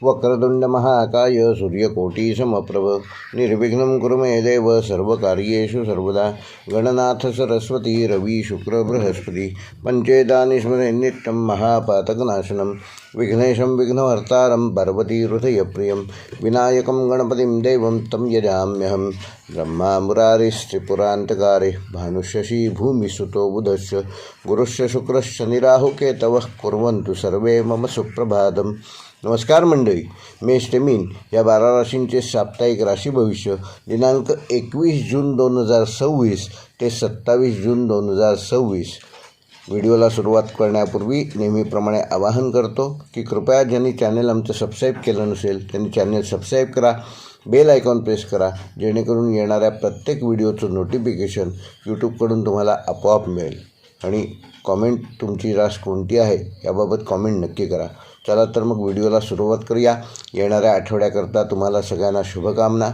वक्रतुंड महाकाय सूर्यकोटी समप्रभ निर्विघ्नं कुरु मे देव सर्वकार्येषु सर्वदा। गणनाथ सरस्वती रवि शुक्र बृहस्पति पंचेतानि स्मरे नित्यं महापातकनाशनं विघ्नेशं विघ्नहर्तारं पार्वती हृदयप्रियं विनायकं गणपतिं देवं तं यजाम्यहं। ब्रह्मा मुरारिस्त्रिपुरान्तकारे भानुशशी भूमिसुतो बुधश्च गुरुश्च शुक्रश्च निराहुकेतवः कुर्वन्तु सर्वे मम सुप्रभातम्। नमस्कार मंडळी, मेष ते मीन या 12 राशींचे साप्ताहिक राशी भविष्य दिनांक 21 जून 2026 ते 27 जून 2026। व्हिडिओला सुरुवात करण्यापूर्वी नेहमीप्रमाणे आवाहन करतो की कृपया ज्यांनी चॅनल आमचं सबस्क्राईब केलं नसेल त्यांनी चॅनल सबस्क्राईब करा, बेल आयकॉन प्रेस करा, जेणेकरून येणाऱ्या प्रत्येक व्हिडिओचं नोटिफिकेशन यूट्यूबकडून तुम्हाला आपोआप मिळेल। आणि कॉमेंट तुमची रास कोणती आहे याबाबत कॉमेंट नक्की करा। चला तर मग व्हिडिओला सुरुवात करूया। येणाऱ्या आठवड्याकरता तुम्हाला सगळ्यांना शुभकामना।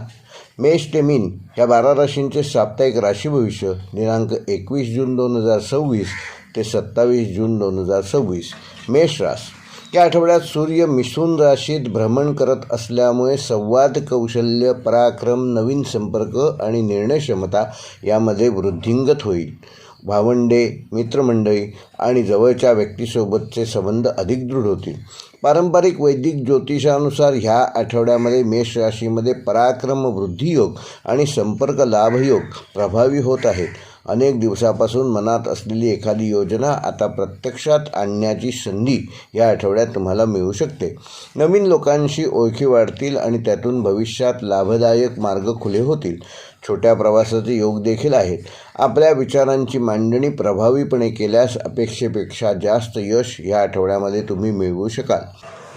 मेष ते मीन या 12 राशींचे साप्ताहिक राशी भविष्य दिनांक 21 जून 2026 ते 27 जून 2026। मेष रास या आठवड्यात सूर्य मिथुन राशीत भ्रमण करत असल्यामुळे संवाद कौशल्य, पराक्रम, नवीन संपर्क आणि निर्णय क्षमता यामध्ये वृद्धिंगत होईल। भावंडे, मित्रमंडळी आणि जवळच्या व्यक्तीसोबतचे संबंध अधिक दृढ होतील। पारंपरिक वैदिक ज्योतिषानुसार ह्या आठवड्यामध्ये मेष राशीमध्ये पराक्रम वृद्धियोग आणि संपर्क लाभयोग प्रभावी होत आहेत। अनेक दिवसापासून मनात असलेली एखादी योजना आता प्रत्यक्षात आणण्याची संधी या आठवड्यात तुम्हाला मिळू शकते। नवीन लोकांशी ओळखी वाढतील आणि त्यातून भविष्यात लाभदायक मार्ग खुले होतील। छोट्या प्रवासाचे योग देखील आहेत। आपल्या विचारांची मांडणी प्रभावीपणे केल्यास अपेक्षेपेक्षा जास्त यश या आठवड्यामध्ये तुम्ही मिळवू शकाल।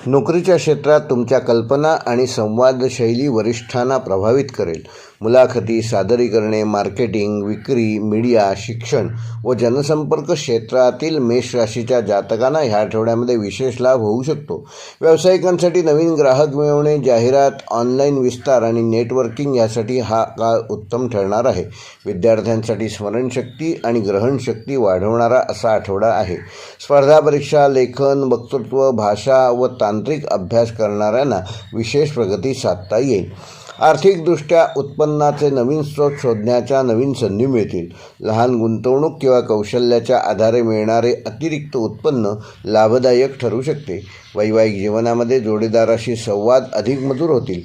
नोकरीच्या क्षेत्रात तुमच्या कल्पना आणि संवादशैली वरिष्ठांना प्रभावित करेल। मुलाखती, सादरीकरणे, मार्केटिंग, विक्री, मीडिया, शिक्षण व जनसंपर्क क्षेत्रातील मेष राशीच्या जातकांना ह्या आठवड्यामध्ये विशेष लाभ होऊ शकतो। व्यावसायिकांसाठी नवीन ग्राहक मिळवणे, जाहिरात, ऑनलाईन विस्तार आणि नेटवर्किंग यासाठी हा काळ उत्तम ठरणार आहे। विद्यार्थ्यांसाठी स्मरणशक्ती आणि ग्रहणशक्ती वाढवणारा असा आठवडा आहे। स्पर्धा परीक्षा, लेखन, वक्तृत्व, भाषा व तांत्रिक अभ्यास करणाऱ्यांना विशेष प्रगती साधता येईल। आर्थिकदृष्ट्या उत्पन्नाचे नवीन स्रोत शोधण्याच्या नवीन संधी मिळतील। लहान गुंतवणूक किंवा कौशल्याच्या आधारे मिळणारे अतिरिक्त उत्पन्न लाभदायक ठरू शकते। वैवाहिक जीवनामध्ये जोडीदाराशी संवाद अधिक मधुर होतील।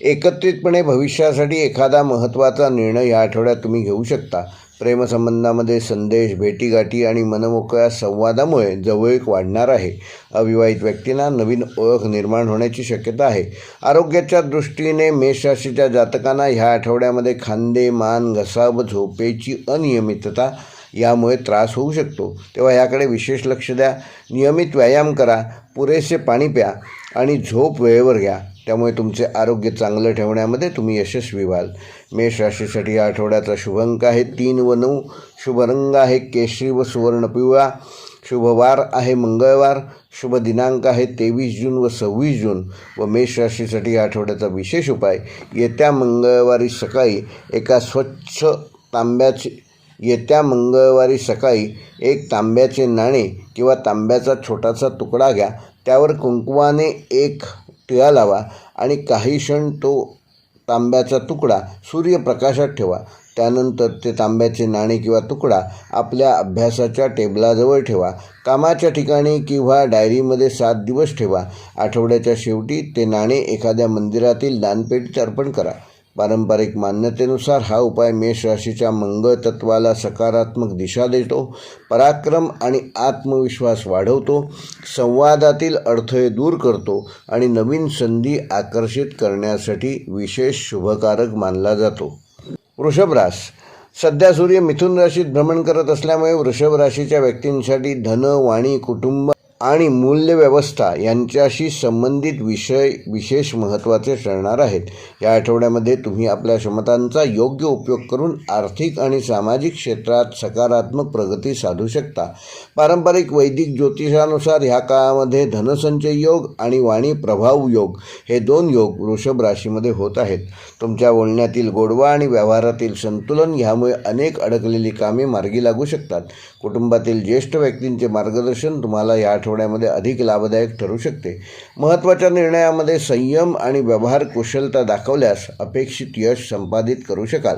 एकत्रितपणे भविष्यासाठी एखादा महत्त्वाचा निर्णय या आठवड्यात तुम्ही घेऊ शकता। प्रेमसंबंधामध्ये संदेश, भेटीगाठी आणि मनमोकळ्या संवादामुळे जवळीक वाढणार आहे। अविवाहित व्यक्तींना नवीन ओळख निर्माण होण्याची शक्यता आहे। आरोग्याच्या दृष्टीने मेष राशीच्या जातकांना ह्या आठवड्यामध्ये खांदे, मान, घसा व झोपेची अनियमितता यामुळे त्रास होऊ शकतो, तेव्हा याकडे विशेष लक्ष द्या। नियमित व्यायाम करा, पुरेसे पाणी प्या आणि झोप वेळेवर घ्या, त्यामुळे तुमचे आरोग्य चांगलं ठेवण्यामध्ये तुम्ही यशस्वी व्हाल। मेष राशीसाठी या आठवड्याचा शुभ अंक आहे 3 व 9। शुभ रंग आहे केशरी व सुवर्ण पिवळा। शुभ वार आहे मंगळवार। शुभ दिनांक आहे 23 जून व 26 जून। व मेष राशीसाठी या आठवड्याचा विशेष उपाय येत्या मंगळवारी सकाळी एक तांब्याचे नाणे किंवा तांब्याचा छोटासा तुकडा घ्या, त्यावर कुंकवाने एक टिळा लावा आणि काही क्षण तो तांब्याचा तुकडा सूर्यप्रकाशात ठेवा। त्यानंतर ते तांब्याचे नाणे किंवा तुकडा आपल्या अभ्यासाच्या टेबलाजवळ ठेवा। कामाच्या ठिकाणी किंवा डायरीमध्ये 7 दिवस ठेवा। आठवड्याच्या शेवटी ते नाणे एखाद्या मंदिरातील दानपेटीत अर्पण करा। पारंपरिक मान्यतेनुसार हा उपाय मेष राशीच्या मंगळ तत्वाला सकारात्मक दिशा देतो, पराक्रम आणि आत्मविश्वास वाढवतो, संवादातील अडथळे दूर करतो आणि नवीन संधी आकर्षित करण्यासाठी विशेष शुभकारक मानला जातो। वृषभ रास सध्या सूर्य मिथुन राशीत भ्रमण करत असल्यामुळे वृषभ राशीच्या व्यक्तींसाठी धन, वाणी, कुटुंब आणि मूल्यव्यवस्था यांच्याशी संबंधित विषय विशेष महत्त्वाचे ठरणार आहेत। या आठवड्यामध्ये तुम्ही आपल्या क्षमतांचा योग्य उपयोग करून आर्थिक आणि सामाजिक क्षेत्रात सकारात्मक प्रगती साधू शकता। पारंपरिक वैदिक ज्योतिषानुसार ह्या काळामध्ये धनसंचय योग आणि वाणी प्रभाव योग हे 2 योग वृषभ राशीमध्ये होत आहेत। तुमच्या बोलण्यातील गोडवा आणि व्यवहारातील संतुलन ह्यामुळे अनेक अडकलेली कामे मार्गी लागू शकतात। कुटुंबातील ज्येष्ठ व्यक्तींचे मार्गदर्शन तुम्हाला या आठवड्यामध्ये अधिक लाभदायक ठरू शकते. महत्त्वाच्या निर्णयामध्ये संयम आणि व्यवहार कुशलता दाखवल्यास अपेक्षित यश संपादित करू शकाल.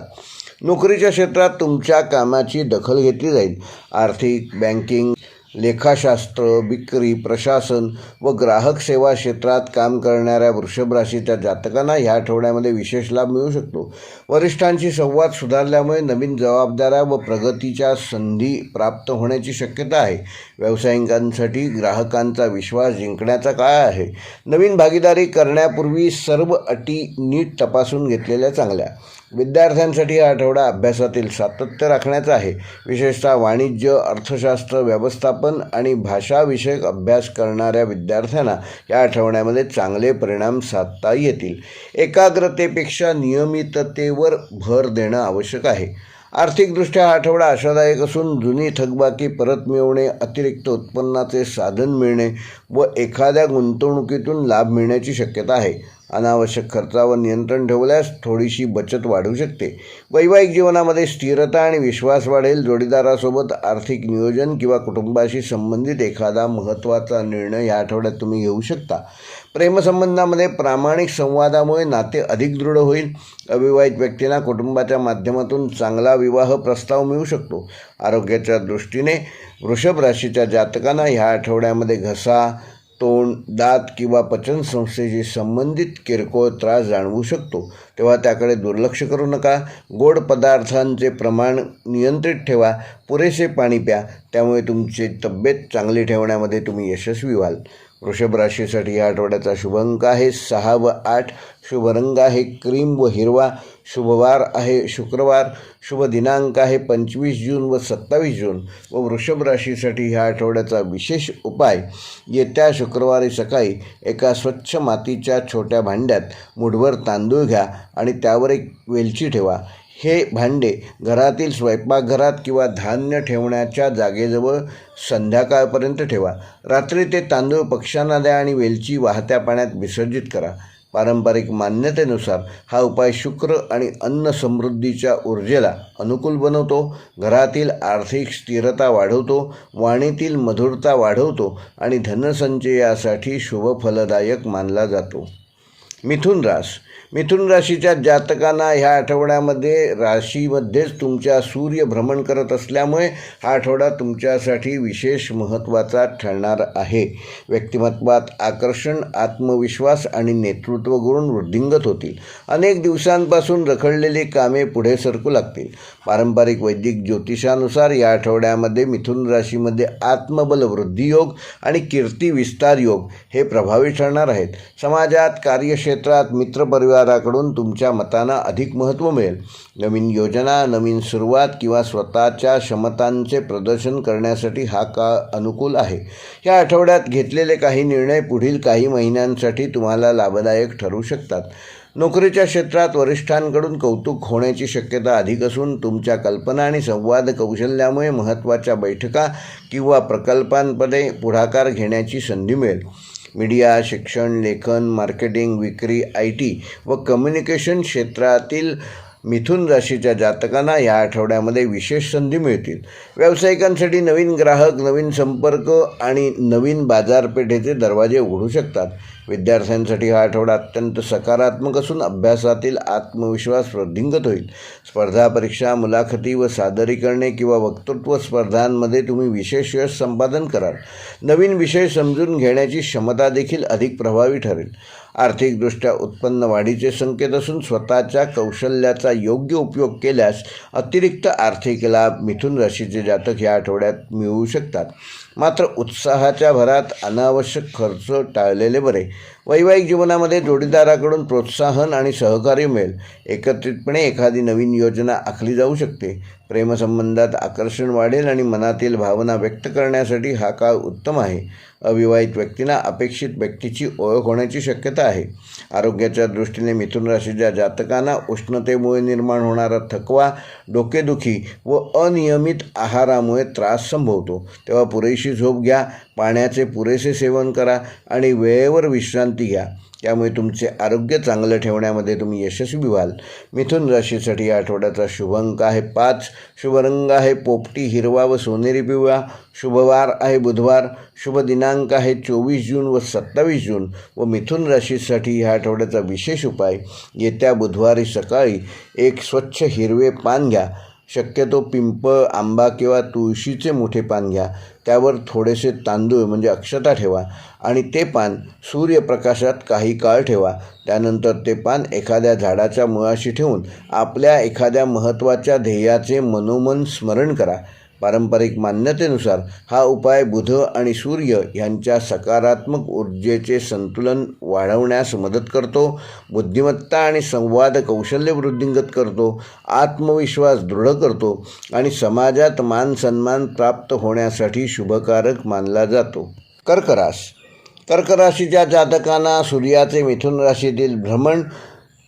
नोकरीच्या क्षेत्रात तुमच्या कामाची दखल घेतली जाईल. आर्थिक, बँकिंग, लेखाशास्त्र, विक्री, प्रशासन व ग्राहक सेवा क्षेत्रात काम करणाऱ्या वृषभ राशीच्या जातकांना ह्या आठवड्यामध्ये विशेष लाभ मिळू शकतो. वरिष्ठांशी संवाद सुधारल्यामुळे नवीन जबाबदाऱ्या व प्रगतीच्या संधी प्राप्त होण्याची शक्यता आहे. व्यावसायिकांसाठी ग्राहकांचा विश्वास जिंकण्याचा काळ आहे. नवीन भागीदारी करण्यापूर्वी सर्व अटी नीट तपासून घेतलेल्या चांगल्या. विद्यार्थ्यांसाठी हा आठवडा अभ्यासातील सातत्य राखण्याचा आहे. विशेषतः वाणिज्य, अर्थशास्त्र, व्यवस्थापन आणि भाषाविषयक अभ्यास करणाऱ्या विद्यार्थ्यांना या आठवड्यामध्ये चांगले परिणाम साधता येतील. एकाग्रतेपेक्षा नियमिततेवर भर देणं आवश्यक आहे. आर्थिकदृष्ट्या हा आठवडा आशादायक असून जुनी थकबाकी परत मिळवणे, अतिरिक्त उत्पन्नाचे साधन मिळणे व एखाद्या गुंतवणुकीतून लाभ मिळण्याची शक्यता आहे. अनावश्यक खर्चावर नियंत्रण ठेवल्यास थोडीशी बचत वाढू शकते. वैवाहिक जीवनामध्ये स्थिरता आणि विश्वास वाढेल. जोडीदारासोबत आर्थिक नियोजन किंवा कुटुंबाशी संबंधित एखादा महत्त्वाचा निर्णय या आठवड्यात तुम्ही घेऊ शकता. प्रेमसंबंधामध्ये प्रामाणिक संवादामुळे नाते अधिक दृढ होईल. अविवाहित व्यक्तींना कुटुंबाच्या माध्यमातून चांगला विवाह प्रस्ताव मिळू शकतो. आरोग्याच्या दृष्टीने वृषभ राशीच्या जातकांना ह्या आठवड्यामध्ये घसा, तोंड, दात किंवा पचनसंस्थेशी संबंधित किरकोळ त्रास जाणवू शकतो, तेव्हा त्याकडे दुर्लक्ष करू नका. गोड पदार्थांचे प्रमाण नियंत्रित ठेवा. पुरेसे पाणी प्या. त्यामुळे तुमची तब्येत चांगली ठेवण्यामध्ये तुम्ही यशस्वी व्हाल. वृषभ राशीसाठी या आठवड्याचा शुभ अंक आहे 6 व 8. शुभ रंग आहे क्रीम व हिरवा. शुभवार आहे शुक्रवार. शुभ दिनांक आहे 25 जून व 27 जून. व वृषभ राशीसाठी ह्या आठवड्याचा विशेष उपाय, येत्या शुक्रवारी सकाळी एका स्वच्छ मातीच्या छोट्या भांड्यात मुठभर तांदूळ घ्या आणि त्यावर एक वेलची ठेवा. हे भांडे घरातील स्वयंपाकघरात किंवा धान्य ठेवण्याच्या जागेजवळ संध्याकाळपर्यंत ठेवा. रात्री ते तांदूळ पक्ष्यांना द्या आणि वेलची वाहत्या पाण्यात विसर्जित करा. पारंपरिक मान्यतेनुसार हा उपाय शुक्र आणि अन्न समृद्धीच्या ऊर्जेला अनुकूल बनवतो, घरातील आर्थिक स्थिरता वाढवतो, वाणीतील मधुरता वाढवतो आणि धनसंचयासाठी शुभ फलदायक मानला जातो. मिथुन राशीच्या जातकांना ह्या आठवड्यामध्ये राशीमध्येच तुमच्या सूर्य भ्रमण करत असल्यामुळे हा आठवडा तुमच्यासाठी विशेष महत्त्वाचा ठरणार आहे. व्यक्तिमत्वात आकर्षण, आत्मविश्वास आणि नेतृत्व गुण वृद्धिंगत होतील. अनेक दिवसांपासून रखडलेली कामे पुढे सरकू लागतील. पारंपरिक वैदिक ज्योतिषानुसार या आठवड्यामध्ये मिथुन राशीमध्ये आत्मबल वृद्धी योग आणि कीर्ती विस्तार योग हे प्रभावी ठरणार आहेत. समाजात, कार्यक्षेत्रात, मित्रपरिवाराकडून तुमच्या मतांना अधिक महत्त्व मिळेल. नवीन योजना, नवीन सुरुवात किंवा स्वतःच्या क्षमतांचे प्रदर्शन करण्यासाठी हा काळ अनुकूल आहे. या आठवड्यात घेतलेले काही निर्णय पुढील काही महिन्यांसाठी तुम्हाला लाभदायक ठरू शकतात. नोकरीच्या क्षेत्रात वरिष्ठांकडून कौतुक होण्याची शक्यता अधिक असून तुमच्या कल्पना आणि संवाद कौशल्यामुळे महत्त्वाच्या बैठका किंवा प्रकल्पांमध्ये पुढाकार घेण्याची संधी मिळेल. मीडिया, शिक्षण, लेखन, मार्केटिंग, विक्री, IT व कम्युनिकेशन क्षेत्रातील मिथुन राशीच्या जातकांना या आठवड्यामध्ये विशेष संधी मिळतील. व्यावसायिकांसाठी नवीन ग्राहक, नवीन संपर्क आणि नवीन बाजारपेठेचे दरवाजे उघडू शकतात. विद्यार्थ्यांसाठी हा आठवडा अत्यंत सकारात्मक असून अभ्यासातील आत्मविश्वास वृद्धिंगत होईल. स्पर्धा परीक्षा, मुलाखती व सादरीकरणे किंवा वक्तृत्व स्पर्धांमध्ये तुम्ही विशेष यश संपादन कराल. नवीन विषय समजून घेण्याची क्षमता देखील अधिक प्रभावी ठरेल. आर्थिकदृष्ट्या उत्पन्न वाढीचे संकेत असून स्वतःच्या कौशल्याचा योग्य उपयोग केल्यास अतिरिक्त आर्थिक लाभ मिथुन राशीचे जातक या आठवड्यात मिळवू शकतात. मात्र उत्साहाच्या भरात अनावश्यक खर्च टाळलेले बरे. वैवाहिक जीवनामध्ये जोडीदाराकडून प्रोत्साहन आणि सहकार्य मिळेल. एकत्रितपणे एखादी नवीन योजना आखली जाऊ शकते. प्रेमसंबंधात आकर्षण वाढेल आणि मनातील भावना व्यक्त करण्यासाठी हा काळ उत्तम आहे. अविवाहित व्यक्तींना अपेक्षित व्यक्तीची ओळख होण्याची शक्यता आहे. आरोग्याच्या दृष्टीने मिथुन राशीच्या जातकांना उष्णतेमुळे निर्माण होणारा थकवा, डोकेदुखी व अनियमित आहारामुळे त्रास संभवतो, तेव्हा पुरेशी पुरेशी झोप घ्या, पाण्याचे पुरेसे सेवन करा आणि वेळेवर विश्रांती घ्या. त्यामुळे तुमचे आरोग्य चांगलं ठेवण्यामध्ये तुम्ही यशस्वी व्हाल. मिथुन राशीसाठी या आठवड्याचा शुभ अंक आहे 5, शुभ रंग आहे पोपटी हिरवा व सोनेरी पिवळा, शुभवार आहे बुधवार, शुभ दिनांक आहे 24 जून व 27 जून. व मिथुन राशीसाठी ह्या आठवड्याचा विशेष उपाय, येत्या बुधवारी सकाळी एक स्वच्छ हिरवे पान घ्या. शक्यतो पिंपळ, आंबा किंवा तुळशीचे मोठे पान घ्या. त्यावर थोडेसे तांदूळ म्हणजे अक्षता ठेवा आणि ते पान सूर्यप्रकाशात काही काळ ठेवा. त्यानंतर ते पान एखाद्या झाडाच्या मुळाशी ठेवून आपल्या एखाद्या महत्त्वाच्या ध्येयाचे मनोमन स्मरण करा. पारंपरिक मान्यतेनुसार हा उपाय बुध आणि सूर्य यांच्या सकारात्मक ऊर्जेचे संतुलन वाढवण्यास मदत करतो, बुद्धिमत्ता आणि संवाद कौशल्य वृद्धिंगत करतो, आत्मविश्वास दृढ करतो आणि समाजात मान सन्मान प्राप्त होण्यासाठी शुभकारक मानला जातो. कर्क राशीच्या जातकांना सूर्याचे मिथुन राशीतील भ्रमण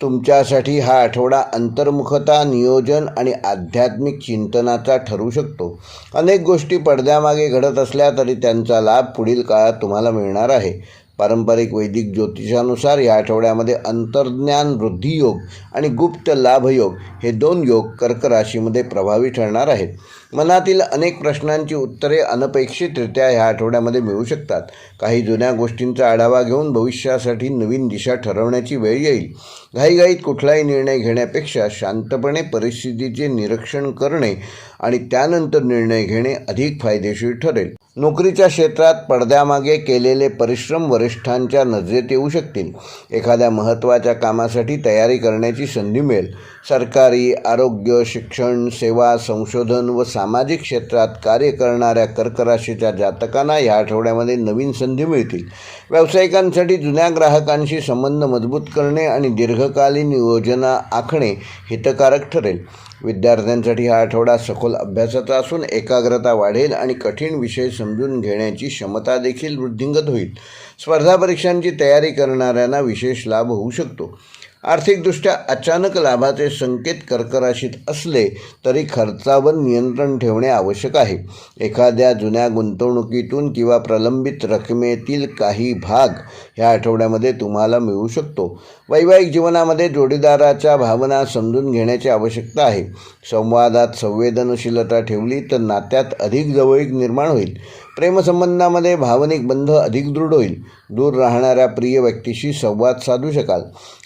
तुमच्यासाठी हा आठवडा अंतर्मुखता, नियोजन आणि आध्यात्मिक चिंतनाचा ठरू शकतो. अनेक गोष्टी पडद्यामागे घडत असल्या तरी त्यांचा लाभ पुढील काळात तुम्हाला मिळणार आहे. पारंपरिक वैदिक ज्योतिषानुसार या आठवड्यामध्ये अंतर्ज्ञान वृद्धी योग आणि गुप्त लाभ योग हे 2 योग कर्क राशीमध्ये प्रभावी ठरणार आहेत. मनातील अनेक प्रश्नांची उत्तरे अनपेक्षितरित्या ह्या आठवड्यामध्ये मिळू शकतात. काही जुन्या गोष्टींचा आढावा घेऊन भविष्यासाठी नवीन दिशा ठरवण्याची वेळ येईल. घाईघाईत कुठलाही निर्णय घेण्यापेक्षा शांतपणे परिस्थितीचे निरीक्षण करणे आणि त्यानंतर निर्णय घेणे अधिक फायदेशीर ठरेल. नोकरीच्या क्षेत्रात पडद्यामागे केलेले परिश्रम वरिष्ठांच्या नजरेत येऊ शकतील. एखाद्या महत्त्वाच्या कामासाठी तयारी करण्याची संधी मिळेल. सरकारी, आरोग्य, शिक्षण, सेवा, संशोधन व सामाजिक क्षेत्रात कार्य करणाऱ्या कर्क राशीच्या जातकांना या आठवड्यामध्ये नवीन संधी मिळतील. व्यावसायिकांसाठी जुन्या ग्राहकांशी संबंध मजबूत करणे आणि दीर्घकालीन योजना आखणे हितकारक ठरेल. विद्यार्थ्यांसाठी हा आठवडा सखोल अभ्यासाचा असून एकाग्रता वाढेल आणि कठीण विषय समजून घेण्याची क्षमता देखील वृद्धिंगत होईल. स्पर्धा परीक्षांची तयारी करणाऱ्यांना विशेष लाभ होऊ शकतो. आर्थिकदृष्ट्या अचानक लाभाचे संकेत कर्क राशीत असले तरी खर्चावर नियंत्रण ठेवणे आवश्यक आहे. एखाद्या जुन्या गुंतवणुकीतून किंवा प्रलंबित रकमेतील काही भाग ह्या आठवड्यामध्ये तुम्हाला मिळू शकतो. वैवाहिक जीवनामध्ये जोडीदाराच्या भावना समजून घेण्याची आवश्यकता आहे. संवादात संवेदनशीलता ठेवली तर नात्यात अधिक जवळीक निर्माण होईल. प्रेमसंबंधामध्ये भावनिक बंध अधिक दृढ होईल. दूर राहणाऱ्या प्रिय व्यक्तीशी संवाद साधू शकाल.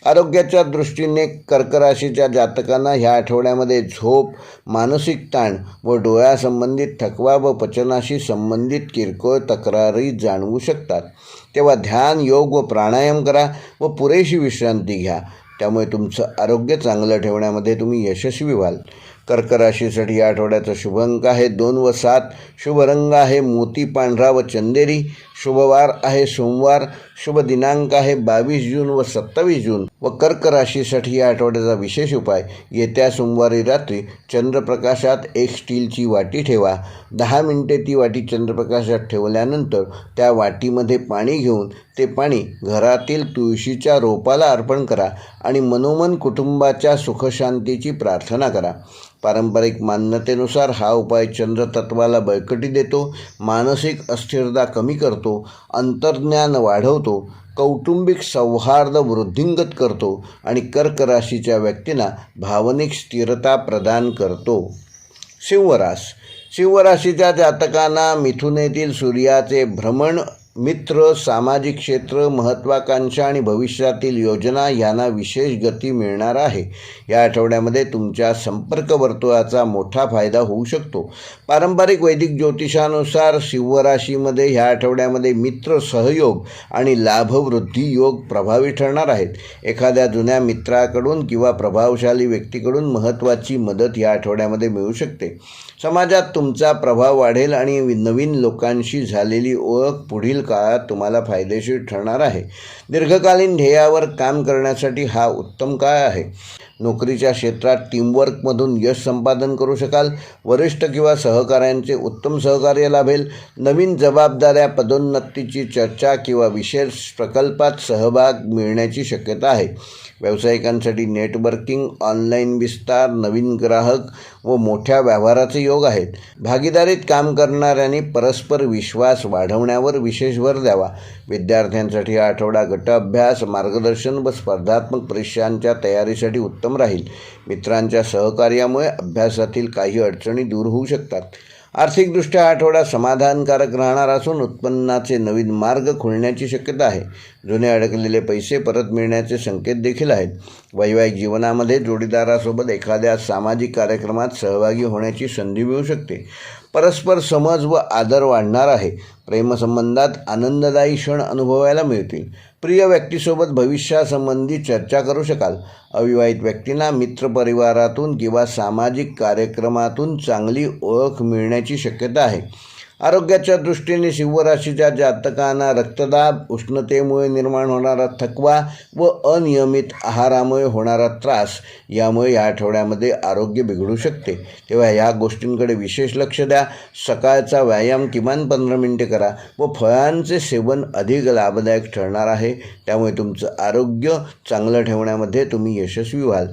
आरोग्याच्या दृष्टीने कर्क राशीच्या जातकांना ह्या आठवड्यामध्ये झोप, मानसिक ताण व डोळ्यासंबंधित थकवा व पचनाशी संबंधित किरकोळ तक्रारी जाणवू शकतात. तेव्हा ध्यान, योग व प्राणायाम करा व पुरेशी विश्रांती घ्या. त्यामुळे तुमचं आरोग्य चांगलं ठेवण्यामध्ये तुम्ही यशस्वी व्हाल. कर्क राशीसाठी या आठवड्याचा शुभ अंक आहे 2 व 7, शुभ रंग आहे मोती पांढरा व चंदेरी, शुभवार आहे सोमवार, शुभ दिनांक आहे 22 जून व 27 जून. व कर्क राशीसाठी या आठवड्याचा विशेष उपाय, येत्या सोमवारी रात्री चंद्रप्रकाशात एक स्टीलची वाटी ठेवा. 10 मिनिटे ती वाटी चंद्रप्रकाशात ठेवल्यानंतर त्या वाटीमध्ये पाणी घेऊन ते पाणी घरातील तुळशीच्या रोपाला अर्पण करा आणि मनोमन कुटुंबाच्या सुखशांतीची प्रार्थना करा. पारंपरिक मान्यतेनुसार हा उपाय चंद्रतत्वाला बळकटी देतो, मानसिक अस्थिरता कमी करतो, अंतर्ज्ञान वाढवतो, कौटुंबिक सौहार्द वृद्धिंगत करतो आणि कर्क राशीच्या व्यक्तींना भावनिक स्थिरता प्रदान करतो. सिंह राशीच्या जातकांना मिथुनेतील सूर्याचे भ्रमण मित्र, सामाजिक क्षेत्र, महत्त्वाकांक्षा आणि भविष्यातील योजना यांना विशेष गती मिळणार आहे. या आठवड्यामध्ये तुमच्या संपर्क वर्तुळाचा मोठा फायदा होऊ शकतो. पारंपरिक वैदिक ज्योतिषानुसार सिंह राशीमध्ये ह्या आठवड्यामध्ये मित्र, सहयोग आणि लाभवृद्धी योग प्रभावी ठरणार आहेत. एखाद्या जुन्या मित्राकडून किंवा प्रभावशाली व्यक्तीकडून महत्त्वाची मदत या आठवड्यामध्ये मिळू शकते. समाजात तुमचा प्रभाव वाढेल आणि नवीन लोकांशी झालेली ओळख पुढील काळात तुम्हाला फायदेशीर ठरणार आहे. दीर्घकालीन ध्येयावर काम करण्यासाठी हा उत्तम काळ आहे. नोकरीच्या क्षेत्रात टीमवर्कमधून यश संपादन करू शकाल. वरिष्ठ किंवा सहकाऱ्यांचे उत्तम सहकार्य लाभेल. नवीन जबाबदाऱ्या, पदोन्नतीची चर्चा किंवा विशेष प्रकल्पात सहभाग मिळण्याची शक्यता आहे. व्यावसायिकांसाठी नेटवर्किंग, ऑनलाईन विस्तार, नवीन ग्राहक व मोठ्या व्यवहाराचे योग आहेत. भागीदारीत काम करणाऱ्यांनी परस्पर विश्वास वाढवण्यावर विशेष भर द्यावा. विद्यार्थ्यांसाठी हा आठवडा गट अभ्यास, मार्गदर्शन व स्पर्धात्मक परीक्षांच्या तयारीसाठी उत्तम राहील. मित्रांच्या सहकार्यामुळे अभ्यासातील काही अडचणी दूर होऊ शकतात. आर्थिकदृष्ट्या हा आठवडा समाधानकारक राहणार असून उत्पन्नाचे नवीन मार्ग खुलण्याची शक्यता आहे. जुने अडकलेले पैसे परत मिळण्याचे संकेत देखील आहेत. वैवाहिक जीवनामध्ये जोडीदारासोबत एखाद्या सामाजिक कार्यक्रमात सहभागी होण्याची संधी मिळू शकते. परस्पर समज व आदर वाढणार आहे. प्रेमसंबंधात आनंददायी क्षण अनुभवायला मिळतील. प्रिय व्यक्तीसोबत भविष्यासंबंधी चर्चा करू शकाल. अविवाहित व्यक्तींना मित्रपरिवारातून किंवा सामाजिक कार्यक्रमातून चांगली ओळख मिळण्याची शक्यता आहे. आरोग्याच्या दृष्टीने सिंह राशीच्या जातकांना रक्तदाब, उष्णतेमुळे निर्माण होणारा थकवा व अनियमित आहारामुळे होणारा त्रास यामुळे या आठवड्यामध्ये आरोग्य बिघडू शकते. तेव्हा ह्या गोष्टींकडे विशेष लक्ष द्या. सकाळचा व्यायाम किमान 15 मिनिटे करा व फळांचे सेवन अधिक लाभदायक ठरणार आहे. त्यामुळे तुमचं आरोग्य चांगलं ठेवण्यामध्ये तुम्ही यशस्वी व्हाल.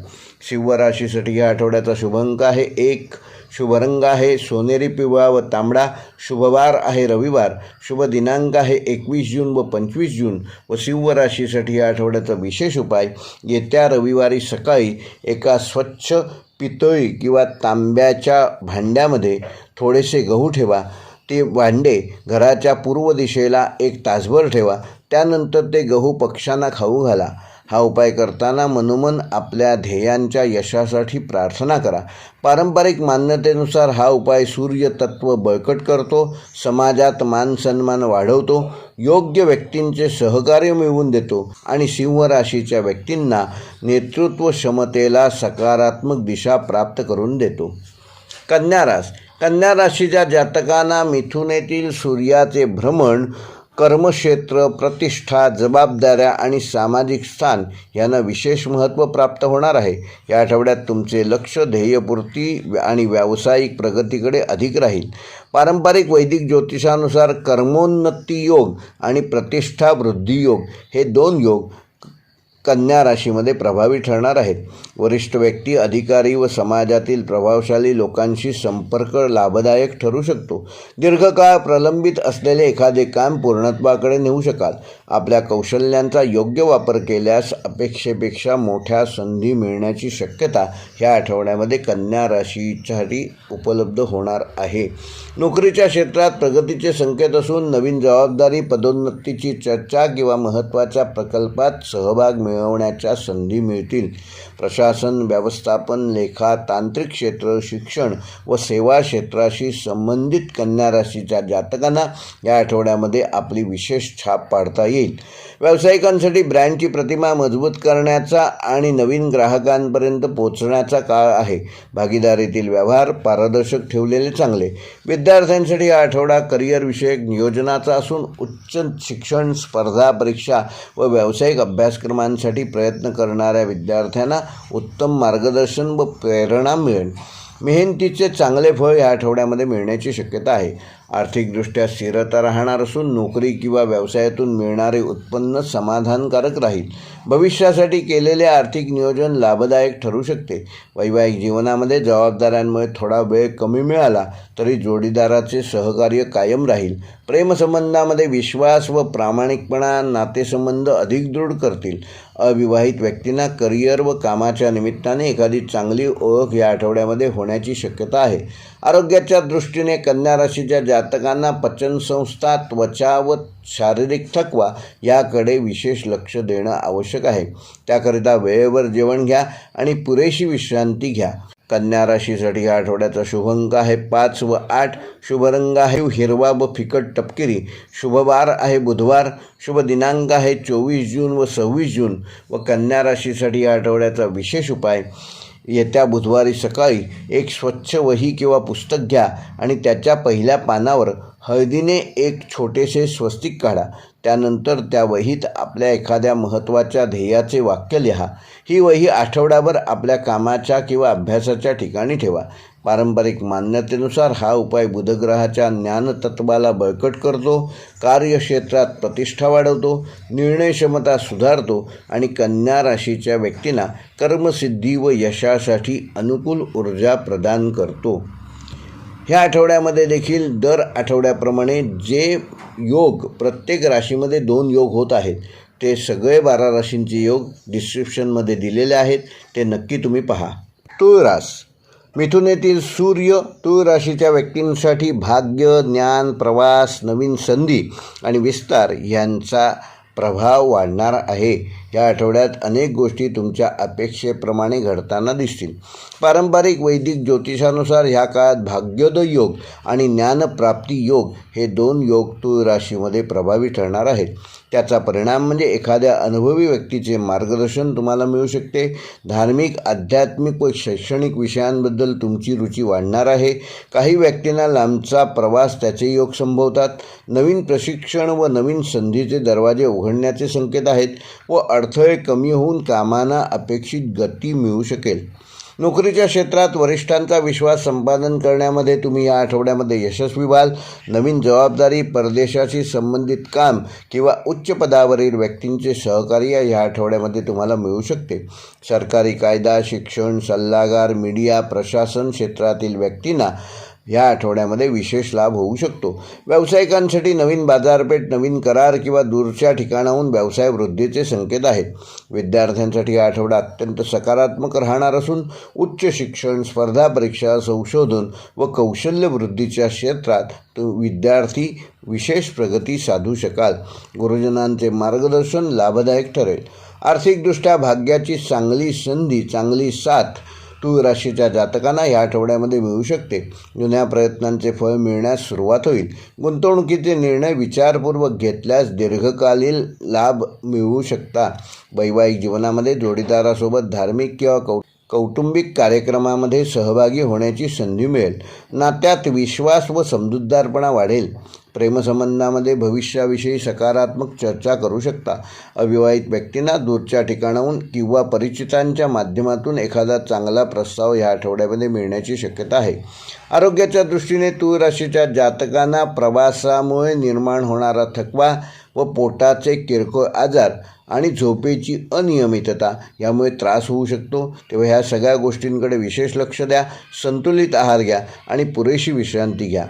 सिंह राशीसाठी या आठवड्याचा शुभ अंक आहे 1. शुभ रंग आहे सोनेरी, पिवळा व तांबडा. शुभवार आहे रविवार. शुभ दिनांक आहे 21 जून व 25 जून. व सिंह राशीसाठी या आठवड्याचा विशेष उपाय, येत्या रविवारी सकाळी एका स्वच्छ पितळी किंवा तांब्याच्या भांड्यामध्ये थोडेसे गहू ठेवा. ते भांडे घराच्या पूर्व दिशेला 1 तासभर ठेवा. त्यानंतर ते गहू पक्ष्यांना खाऊ घाला. हा उपाय करताना मनोमन आपल्या ध्येयांच्या यशासाठी प्रार्थना करा. पारंपरिक मान्यतेनुसार हा उपाय सूर्यतत्व बळकट करतो, समाजात मानसन्मान वाढवतो, योग्य व्यक्तींचे सहकार्य मिळवून देतो आणि सिंह राशीच्या व्यक्तींना नेतृत्व क्षमतेला सकारात्मक दिशा प्राप्त करून देतो. कन्या राशीच्या जातकांना मिथुनेतील सूर्याचे भ्रमण कर्मक्षेत्र, प्रतिष्ठा, जबाबदाऱ्या आणि सामाजिक स्थान यांना विशेष महत्त्व प्राप्त होणार आहे. या आठवड्यात तुमचे लक्ष ध्येयपूर्ती आणि व्यावसायिक प्रगतीकडे अधिक राहील. पारंपरिक वैदिक ज्योतिषानुसार कर्मोन्नती योग आणि प्रतिष्ठा वृद्धी योग हे 2 योग कन्या राशीमध्ये प्रभावी ठरणार आहेत. वरिष्ठ व्यक्ती, अधिकारी व समाजातील प्रभावशाली लोकांशी संपर्क लाभदायक ठरू शकतो. दीर्घकाळ प्रलंबित असलेले एखादे काम पूर्णत्वाकडे नेऊ शकाल. आपल्या कौशल्यांचा योग्य वापर केल्यास अपेक्षेपेक्षा मोठ्या संधी मिळण्याची शक्यता ह्या आठवड्यामध्ये कन्या राशीसाठी उपलब्ध होणार आहे. नोकरीच्या क्षेत्रात प्रगतीचे संकेत असून नवीन जबाबदारी, पदोन्नतीची चर्चा किंवा महत्त्वाच्या प्रकल्पात सहभाग मिळवण्याच्या संधी मिळतील. प्रशासन, व्यवस्थापन, लेखा, तांत्रिक क्षेत्र, शिक्षण व सेवा क्षेत्राशी संबंधित कन्या राशीच्या जातकांना या आठवड्यामध्ये आपली विशेष छाप पाडता येईल. व्यावसायिकांसाठी ब्रँडची प्रतिमा मजबूत करण्याचा आणि नवीन ग्राहकांपर्यंत पोहोचण्याचा काळ आहे. भागीदारीतील व्यवहार पारदर्शक ठेवलेले चांगले. विद्यार्थ्यांसाठी हा आठवडा करिअरविषयक नियोजनाचा असून उच्च शिक्षण, स्पर्धा परीक्षा व व्यावसायिक अभ्यासक्रमांसाठी प्रयत्न करणाऱ्या विद्यार्थ्यांना उत्तम मार्गदर्शन व प्रेरणा मिळेल. मेहनतीचे चांगले फळ या आठवड्यामध्ये मिळण्याची शक्यता आहे. आर्थिकदृष्ट्या स्थिरता राहणार असून नोकरी किंवा व्यवसायातून मिळणारे उत्पन्न समाधानकारक राहील. भविष्यासाठी केलेले आर्थिक नियोजन लाभदायक ठरू शकते. वैवाहिक जीवनामध्ये जबाबदाऱ्यांमुळे थोडा वेळ कमी मिळाला तरी जोडीदाराचे सहकार्य कायम राहील. प्रेमसंबंधामध्ये विश्वास व प्रामाणिकपणा नातेसंबंध अधिक दृढ करतील. अविवाहित व्यक्तींना करिअर व कामाच्या निमित्ताने एखादी चांगली ओळख या आठवड्यामध्ये होण्याची शक्यता आहे. आरोग्याच्या दृष्टीने कन्या राशीच्या जातकांना पचनसंस्था, त्वचा व शारीरिक थकवा याकडे विशेष लक्ष देणं आवश्यक आहे. त्याकरिता वेळेवर जेवण घ्या आणि पुरेशी विश्रांती घ्या. कन्या राशीसाठी या आठवड्याचा शुभ अंक आहे 5 व 8. शुभ रंग आहे हिरवा व फिकट तपकिरी. शुभवार आहे बुधवार. शुभ दिनांक आहे 24 जून व 26 जून. व कन्या राशीसाठी या आठवड्याचा विशेष उपाय, येत्या बुधवारी सकाळी 1 स्वच्छ वही किंवा पुस्तक घ्या आणि त्याच्या पहिल्या पानावर हळदीने 1 छोटेसे स्वस्तिक काढा. त्यानंतर त्या वहीत आपल्या एखाद्या महत्त्वाच्या ध्येयाचे वाक्य लिहा. ही वही आठवड्याभर आपल्या कामाच्या किंवा अभ्यासाच्या ठिकाणी ठेवा. पारंपरिक मान्यतेनुसार हा उपाय बुधग्रहाच्या ज्ञानतत्वाला बळकट करतो, कार्यक्षेत्रात प्रतिष्ठा वाढवतो, निर्णयक्षमता सुधारतो आणि कन्या राशीच्या व्यक्तींना कर्मसिद्धी व यशासाठी अनुकूल ऊर्जा प्रदान करतो. ह्या आठवड्यामध्ये देखील दर आठवड्याप्रमाणे जे योग प्रत्येक राशीमध्ये 2 योग होत आहेत ते सगळे 12 राशींचे योग डिस्क्रिप्शनमध्ये दिलेले आहेत, ते नक्की तुम्ही पहा. तुळ रास. मिथुनेतील सूर्य तुळ राशीच्या व्यक्तींसाठी भाग्य, ज्ञान, प्रवास, नवीन संधी आणि विस्तार यांचा प्रभाव वाढणार आहे. या आठवड्यात अनेक गोष्टी तुमच्या अपेक्षेप्रमाणे घडताना दिसतील. पारंपरिक वैदिक ज्योतिषानुसार ह्या काळात भाग्योदय योग आणि ज्ञानप्राप्ती योग हे 2 योग तुळ राशीमध्ये प्रभावी ठरणार आहेत. त्याचा परिणाम म्हणजे एखाद्या अनुभवी व्यक्तीचे मार्गदर्शन तुम्हाला मिळू शकते. धार्मिक, आध्यात्मिक व शैक्षणिक विषयांबद्दल तुमची रुची वाढणार आहे. काही व्यक्तींना लांबचा प्रवास त्याचे योग संभवतात. नवीन प्रशिक्षण व नवीन संधीचे दरवाजे उघडण्याचे संकेत आहेत व अडथळे कमी होऊन कामांना अपेक्षित गती मिळू शकेल. नोकरीच्या क्षेत्रात वरिष्ठांचा विश्वास संपादन करण्यामध्ये तुम्ही या आठवड्यामध्ये यशस्वी व्हाल. नवीन जबाबदारी, परदेशाशी संबंधित काम किंवा उच्च पदावरील व्यक्तींचे सहकार्य या आठवड्यामध्ये तुम्हाला मिळू शकते. सरकारी कायदा, शिक्षण, सल्लागार, मीडिया, प्रशासन क्षेत्रातील व्यक्तींना या आठवड्यामध्ये विशेष लाभ होऊ शकतो. व्यावसायिकांसाठी नवीन बाजारपेठ, नवीन करार किंवा दूरच्या ठिकाणाहून व्यवसाय वृद्धीचे संकेत आहेत. विद्यार्थ्यांसाठी हा आठवडा अत्यंत सकारात्मक राहणार असून उच्च शिक्षण, स्पर्धा परीक्षा, संशोधन व कौशल्य वृद्धीच्या क्षेत्रात विद्यार्थी विशेष प्रगती साधू शकाल. गुरुजनांचे मार्गदर्शन लाभदायक ठरेल. आर्थिकदृष्ट्या भाग्याची चांगली संधी, चांगली साथ तुळ राशीच्या जातकांना या आठवड्यामध्ये मिळू शकते. जुन्या प्रयत्नांचे फळ मिळण्यास सुरुवात होईल. गुंतवणुकीचे निर्णय विचारपूर्वक घेतल्यास दीर्घकालीन लाभ मिळवू शकता. वैवाहिक जीवनामध्ये जोडीदारासोबत धार्मिक किंवा कौटुंबिक कार्यक्रमामध्ये सहभागी होण्याची संधी मिळेल. नात्यात विश्वास व समजूतदारपणा वाढेल. प्रेमसंबंधामध्ये भविष्याविषयी सकारात्मक चर्चा करू शकता. अविवाहित व्यक्तींना दूरच्या ठिकाणाहून किंवा परिचितांच्या माध्यमातून एखादा चांगला प्रस्ताव या आठवड्यामध्ये मिळण्याची शक्यता आहे. आरोग्याच्या दृष्टीने तुळ राशीच्या जातकांना प्रवासामुळे निर्माण होणारा थकवा व पोटाचे किरकोळ आजार आणि झोपेची अनियमितता यामुळे त्रास होऊ शकतो. तेव्हा ह्या सगळ्या गोष्टींकडे विशेष लक्ष द्या. संतुलित आहार घ्या आणि पुरेशी विश्रांती घ्या.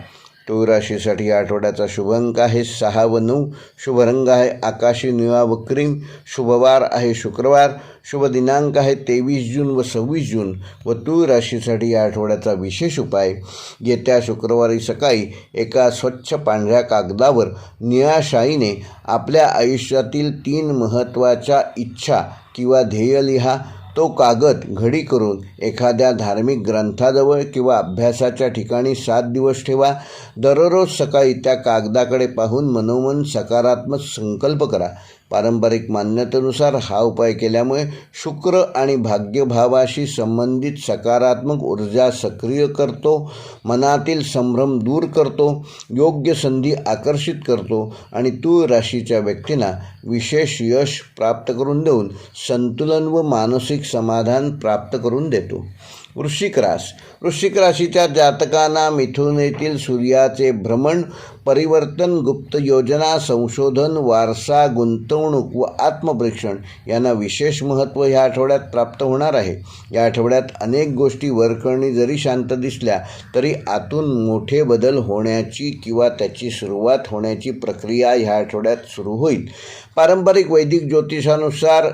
तुळ राशीसाठी या आठवड्याचा शुभ अंक आहे 6 व 9. शुभ रंग आहे आकाशी निळा व क्रीम. शुभवार आहे शुक्रवार. शुभ दिनांक आहे 23 जून व 26 जून. व तुळ राशीसाठी या आठवड्याचा विशेष उपाय, येत्या शुक्रवारी सकाळी एका स्वच्छ पांढऱ्या कागदावर निळ्या शाईने आपल्या आयुष्यातील 3 महत्त्वाच्या इच्छा किंवा ध्येय लिहा. तो कागद घडी करून एखाद्या धार्मिक ग्रंथाजवळ किंवा अभ्यासाच्या ठिकाणी 7 दिवस ठेवा. दररोज सकाळी त्या कागदाकडे पाहून मनोमन सकारात्मक संकल्प करा. पारंपरिक मान्यतेनुसार हा उपाय केल्यामुळे शुक्र आणि भाग्यभावाशी संबंधित सकारात्मक ऊर्जा सक्रिय करतो, मनातील संभ्रम दूर करतो, योग्य संधी आकर्षित करतो आणि तुळ राशीच्या व्यक्तींना विशेष यश प्राप्त करून देऊन संतुलन व मानसिक समाधान प्राप्त करून देतो. वृश्चिक रास. वृश्चिक राशीच्या जातकांना मिथुनेतील सूर्याचे भ्रमण, परिवर्तन, गुप्त योजना, संशोधन, वारसा, गुंतवणूक व आत्मपरीक्षण यांना विशेष महत्त्व ह्या आठवड्यात प्राप्त होणार आहे. या आठवड्यात अनेक गोष्टी वरकरणी जरी शांत दिसल्या तरी आतून मोठे बदल होण्याची किंवा त्याची सुरुवात होण्याची प्रक्रिया ह्या आठवड्यात सुरू होईल. पारंपरिक वैदिक ज्योतिषानुसार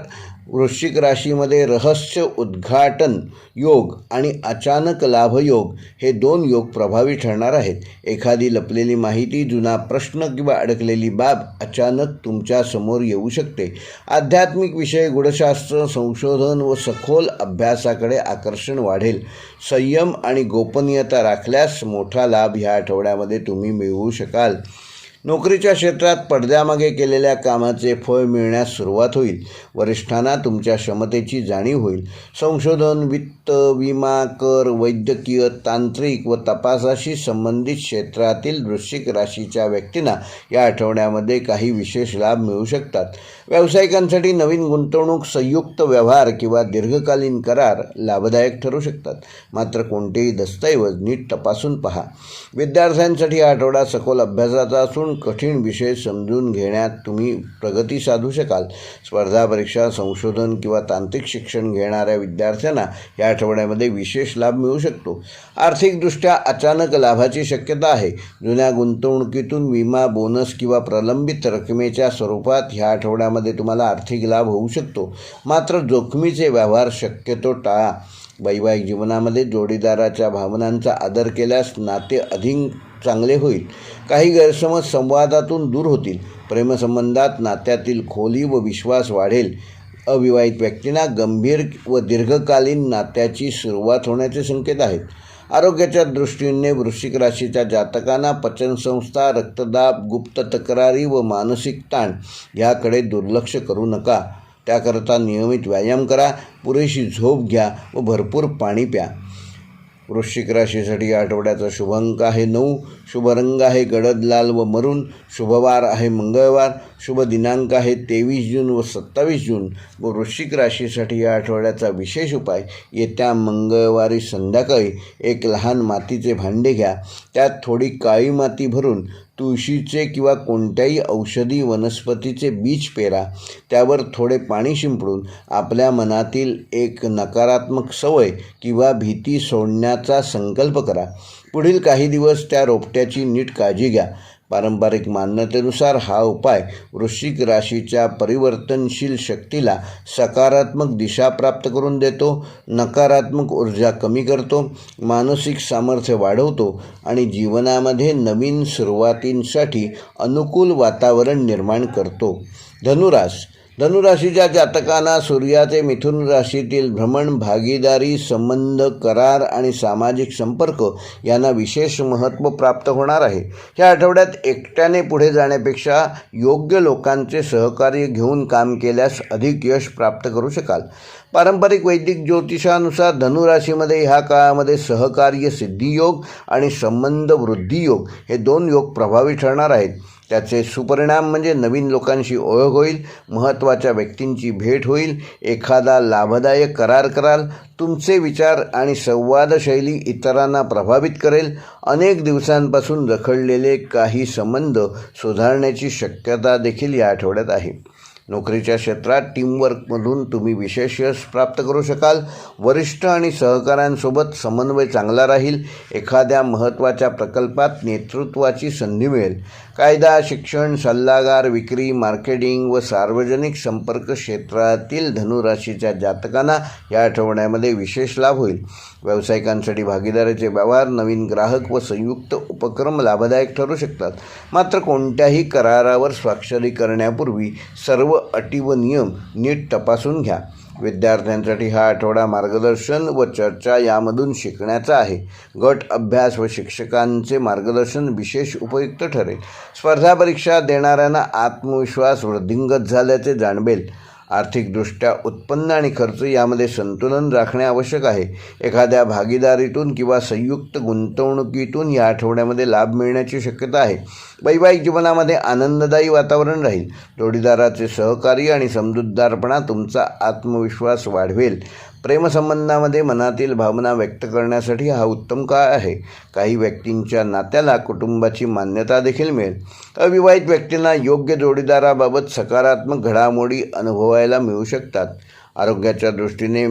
वृश्चिक राशीमध्ये रहस्य उद्घाटन योग आणि अचानक लाभयोग हे 2 योग प्रभावी ठरणार आहेत. एखादी लपलेली माहिती, जुना प्रश्न किंवा अडकलेली बाब अचानक तुमच्या समोर येऊ शकते. आध्यात्मिक विषय, गूढशास्त्र, संशोधन व सखोल अभ्यासाकडे आकर्षण वाढेल. संयम आणि गोपनीयता राखल्यास मोठा लाभ ह्या आठवड्यामध्ये तुम्ही मिळवू शकाल. नोकरीच्या क्षेत्रात पडद्यामागे केलेल्या कामाचे फळ मिळण्यास सुरुवात होईल. वरिष्ठांना तुमच्या क्षमतेची जाणीव होईल. संशोधन, वित्त, विमा, कर, वैद्यकीय, तांत्रिक व तपासाशी संबंधित क्षेत्रातील वृश्चिक राशीच्या व्यक्तींना या आठवड्यामध्ये काही विशेष लाभ मिळू शकतात. व्यावसायिकांसाठी नवीन गुंतवणूक, संयुक्त व्यवहार किंवा दीर्घकालीन करार लाभदायक ठरू शकतात. मात्र कोणतेही दस्तऐवज नीट तपासून पहा. विद्यार्थ्यांसाठी हा आठवडा सखोल अभ्यासाचा असून कठीण विषय समजून घेण्यात तुम्ही प्रगती साधू शकाल. स्पर्धा परीक्षा, संशोधन किंवा तांत्रिक शिक्षण घेणाऱ्या विद्यार्थ्यांना या आठवड्यामध्ये विशेष लाभ मिळू शकतो. आर्थिकदृष्ट्या अचानक लाभाची शक्यता आहे. जुन्या गुंतवणुकीतून विमा, बोनस किंवा प्रलंबित रकमेच्या स्वरूपात ह्या आठवड्यामध्ये तुम्हाला आर्थिक लाभ होऊ शकतो. मात्र जोखमीचे व्यवहार शक्यतो टाळा. वैवाहिक जीवनामध्ये जोडीदाराच्या भावनांचा आदर केल्यास नाते अधिक चांगले होईल. काही गैरसमज संवादातून दूर होतील. प्रेमसंबंधात नात्यातील खोली व विश्वास वाढेल. अविवाहित व्यक्तींना गंभीर व दीर्घकालीन नात्याची सुरुवात होण्याचे संकेत आहेत. आरोग्याच्या दृष्टीने वृश्चिक राशीच्या जातकांना पचनसंस्था, रक्तदाब, गुप्त तक्रारी व मानसिक ताण याकडे दुर्लक्ष करू नका. त्याकरता नियमित व्यायाम करा, पुरेशी झोप घ्या व भरपूर पाणी प्या. वृश्चिक राशीसाठी आठवड्याचा शुभ अंक आहे 9. शुभ रंग आहे गडद लाल व मरून. शुभवार आहे मंगळवार. शुभ दिनांक आहे 23 जून व 27 जून. व वृश्चिक राशीसाठी या आठवड्याचा विशेष उपाय, येत्या मंगळवारी संध्याकाळी एक लहान मातीचे भांडे घ्या. त्यात थोडी काळी माती भरून तुळशीचे किंवा कोणत्याही औषधी वनस्पतीचे बीज पेरा. त्यावर थोडे पाणी शिंपडून आपल्या मनातील एक नकारात्मक सवय किंवा भीती सोडण्याचा संकल्प करा. पुढील काही दिवस त्या रोपट्याची नीट काळजी घ्या. पारंपरिक मान्यतेनुसार हा उपाय वृश्चिक राशीच्या परिवर्तनशील शक्तीला सकारात्मक दिशा प्राप्त करून देतो, नकारात्मक ऊर्जा कमी करतो, मानसिक सामर्थ्य वाढवतो आणि जीवनामध्ये नवीन सुरुवातींसाठी अनुकूल वातावरण निर्माण करतो. धनुराशीच्या जातकांना सूर्याचे मिथुन राशीतील भ्रमण, भागीदारी, संबंध, करार आणि सामाजिक संपर्क यांना विशेष महत्त्व प्राप्त होणार आहे. या आठवड्यात एकट्याने पुढे जाण्यापेक्षा योग्य लोकांचे सहकार्य घेऊन काम केल्यास अधिक यश प्राप्त करू शकाल. पारंपरिक वैदिक ज्योतिषानुसार धनुराशीमध्ये ह्या काळामध्ये सहकार्य सिद्धियोग आणि संबंध वृद्धियोग हे 2 योग प्रभावी ठरणार आहेत. त्याचे सुपरिणाम म्हणजे नवीन लोकांशी ओळख होईल, महत्त्वाच्या व्यक्तींची भेट होईल, एखादा लाभदायक करार कराल, तुमचे विचार आणि संवादशैली इतरांना प्रभावित करेल. अनेक दिवसांपासून रखडलेले काही संबंध सुधारण्याची शक्यता देखील या आठवड्यात आहे. नोकरीच्या क्षेत्रात टीमवर्कमधून तुम्ही विशेष यश प्राप्त करू शकाल. वरिष्ठ आणि सहकाऱ्यांसोबत समन्वय चांगला राहील. एखाद्या महत्त्वाच्या प्रकल्पात नेतृत्वाची संधी मिळेल. कायदा, शिक्षण, सल्लागार, विक्री, मार्केटिंग व सार्वजनिक संपर्क क्षेत्रातील धनुराशीच्या जातकांना या आठवड्यामध्ये विशेष लाभ होईल. व्यावसायिकांसाठी भागीदारीचे व्यवहार, नवीन ग्राहक व संयुक्त उपक्रम लाभदायक ठरू शकतात. मात्र कोणत्याही करारावर स्वाक्षरी करण्यापूर्वी सर्व अटी व नियम नीट तपासून घ्या. विद्यार्थ्यांसाठी हा आठवडा मार्गदर्शन व चर्चा यामधून शिकण्याचा आहे. गट अभ्यास व शिक्षकांचे मार्गदर्शन विशेष उपयुक्त ठरेल. स्पर्धा परीक्षा देणाऱ्यांना आत्मविश्वास वृद्धिंगत झाल्याचे जाणवेल. आर्थिकदृष्ट्या उत्पन्न आणि खर्च यामध्ये संतुलन राखणे आवश्यक आहे. एखाद्या भागीदारीतून किंवा संयुक्त गुंतवणुकीतून या आठवड्यामध्ये लाभ मिळण्याची शक्यता आहे. वैवाहिक जीवनामध्ये आनंददायी वातावरण राहील. जोडीदाराचे सहकार्य आणि समजूतदारपणा तुमचा आत्मविश्वास वाढवेल. प्रेमसंबंधामध्ये मनातील भावना व्यक्त करण्यासाठी हा उत्तम काळ आहे. काही व्यक्तींच्या नात्याला कुटुंबाची मान्यता देखील मिळेल. अविवाहित व्यक्तींना योग्य जोडीदाराबाबत सकारात्मक घडामोडी अनुभवायला मिळू शकतात. आरोग्याच्या दृष्टीने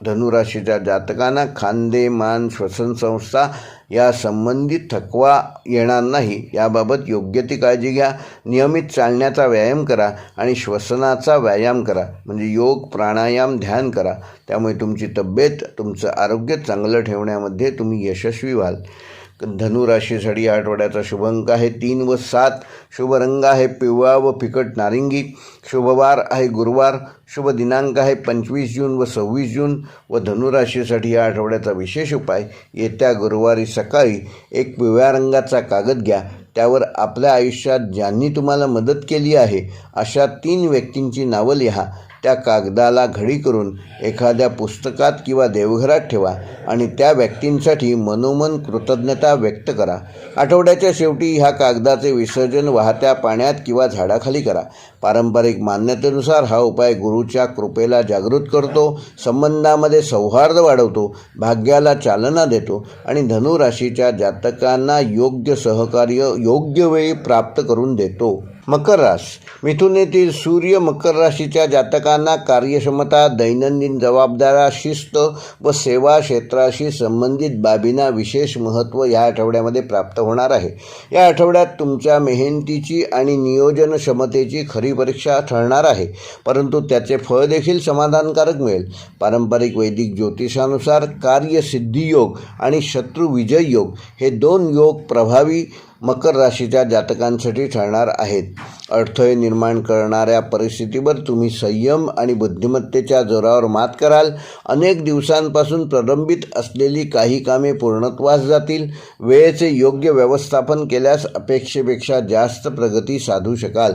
धनुराशीच्या जातकांना खांदे, मान, श्वसनसंस्था या संबंधित थकवा येणार नाही याबाबत योग्य ती काळजी घ्या. नियमित चालण्याचा व्यायाम करा आणि श्वसनाचा व्यायाम करा, म्हणजे योग, प्राणायाम, ध्यान करा. त्यामुळे तुमची तब्येत, तुमचं आरोग्य चांगलं ठेवण्यामध्ये तुम्ही यशस्वी व्हाल. धनुराशीसाठी या आठवड्याचा शुभ अंक आहे 3 व 7. शुभ रंग आहे पिवळा व फिकट नारिंगी. शुभवार आहे गुरुवार. शुभ दिनांक आहे 25 जून व 26 जून. व धनुराशीसाठी या आठवड्याचा विशेष उपाय, येत्या गुरुवारी सकाळी एक पिवळ्या रंगाचा कागद घ्या. त्यावर आपल्या आयुष्यात ज्यांनी तुम्हाला मदत केली आहे अशा 3 व्यक्तींची नावं लिहा. त्या कागदाला घडी करून एखाद्या पुस्तकात किंवा देवघरात ठेवा आणि त्या व्यक्तींसाठी मनोमन कृतज्ञता व्यक्त करा. आठवड्याच्या शेवटी ह्या कागदाचे विसर्जन वाहत्या पाण्यात किंवा झाडाखाली करा. पारंपरिक मान्यतेनुसार हा उपाय गुरूच्या कृपेला जागृत करतो, संबंधामध्ये सौहार्द वाढवतो, भाग्याला चालना देतो आणि धनुराशीच्या जातकांना योग्य सहकार्य योग्य वेळी प्राप्त करून देतो. मकर राशी. मिथुनेतील सूर्य मकर राशीच्या जातकांना कार्यक्षमता, दैनंदिन जबाबदाऱ्या, शिस्त व सेवा क्षेत्राशी संबंधित बाबींना विशेष महत्त्व या आठवड्यामध्ये प्राप्त होणार आहे. या आठवड्यात तुमच्या मेहनतीची आणि नियोजन क्षमतेची खरी परीक्षा ठरणार आहे, परंतु त्याचे फळ देखील समाधानकारक मिळेल. पारंपरिक वैदिक ज्योतिषानुसार कार्यसिद्धी योग आणि शत्रू विजय योग हे 2 योग प्रभावी मकर राशीच्या जातकांसाठी ठरणार आहेत. अडथळे निर्माण करणाऱ्या परिस्थितीवर तुम्ही संयम आणि बुद्धिमत्तेच्या जोरावर मात कराल. अनेक दिवसांपासून प्रलंबित असलेली काही कामे पूर्णत्वास जातील. वेळेचे योग्य व्यवस्थापन केल्यास अपेक्षेपेक्षा जास्त प्रगती साधू शकाल.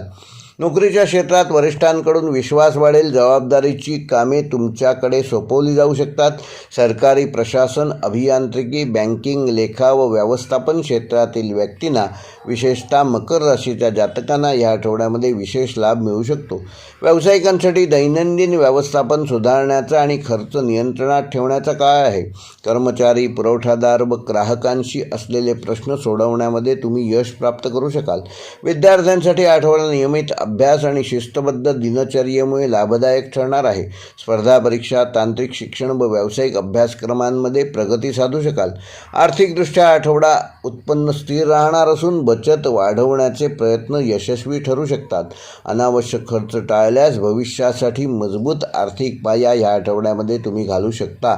नोकरीच्या क्षेत्रात वरिष्ठांकडून विश्वास वाढेल. जबाबदारीची कामे तुमच्याकडे सोपवली जाऊ शकतात. सरकारी प्रशासन, अभियांत्रिकी, बँकिंग, लेखा व व्यवस्थापन क्षेत्रातील व्यक्तींना, विशेषतः मकर राशीच्या जातकांना या आठवड्यामध्ये विशेष लाभ मिळू शकतो. व्यावसायिकांसाठी दैनंदिन व्यवस्थापन सुधारण्याचा आणि खर्च नियंत्रणात ठेवण्याचा काळ आहे. कर्मचारी, पुरवठादार व ग्राहकांशी असलेले प्रश्न सोडवण्यामध्ये तुम्ही यश प्राप्त करू शकाल. विद्यार्थ्यांसाठी आठवडा नियमित अभ्यास आणि शिस्तबद्ध दिनचर्येमुळे लाभदायक ठरणार आहे. स्पर्धा परीक्षा, तांत्रिक शिक्षण व व्यावसायिक अभ्यासक्रमांमध्ये प्रगती साधू शकाल. आर्थिकदृष्ट्या आठवडा उत्पन्न स्थिर राहणार असून बचत वाढवण्याचे प्रयत्न यशस्वी ठरू शकतात. अनावश्यक खर्च टाळल्यास भविष्यासाठी मजबूत आर्थिक पाया या आठवड्यामध्ये तुम्ही घालू शकता.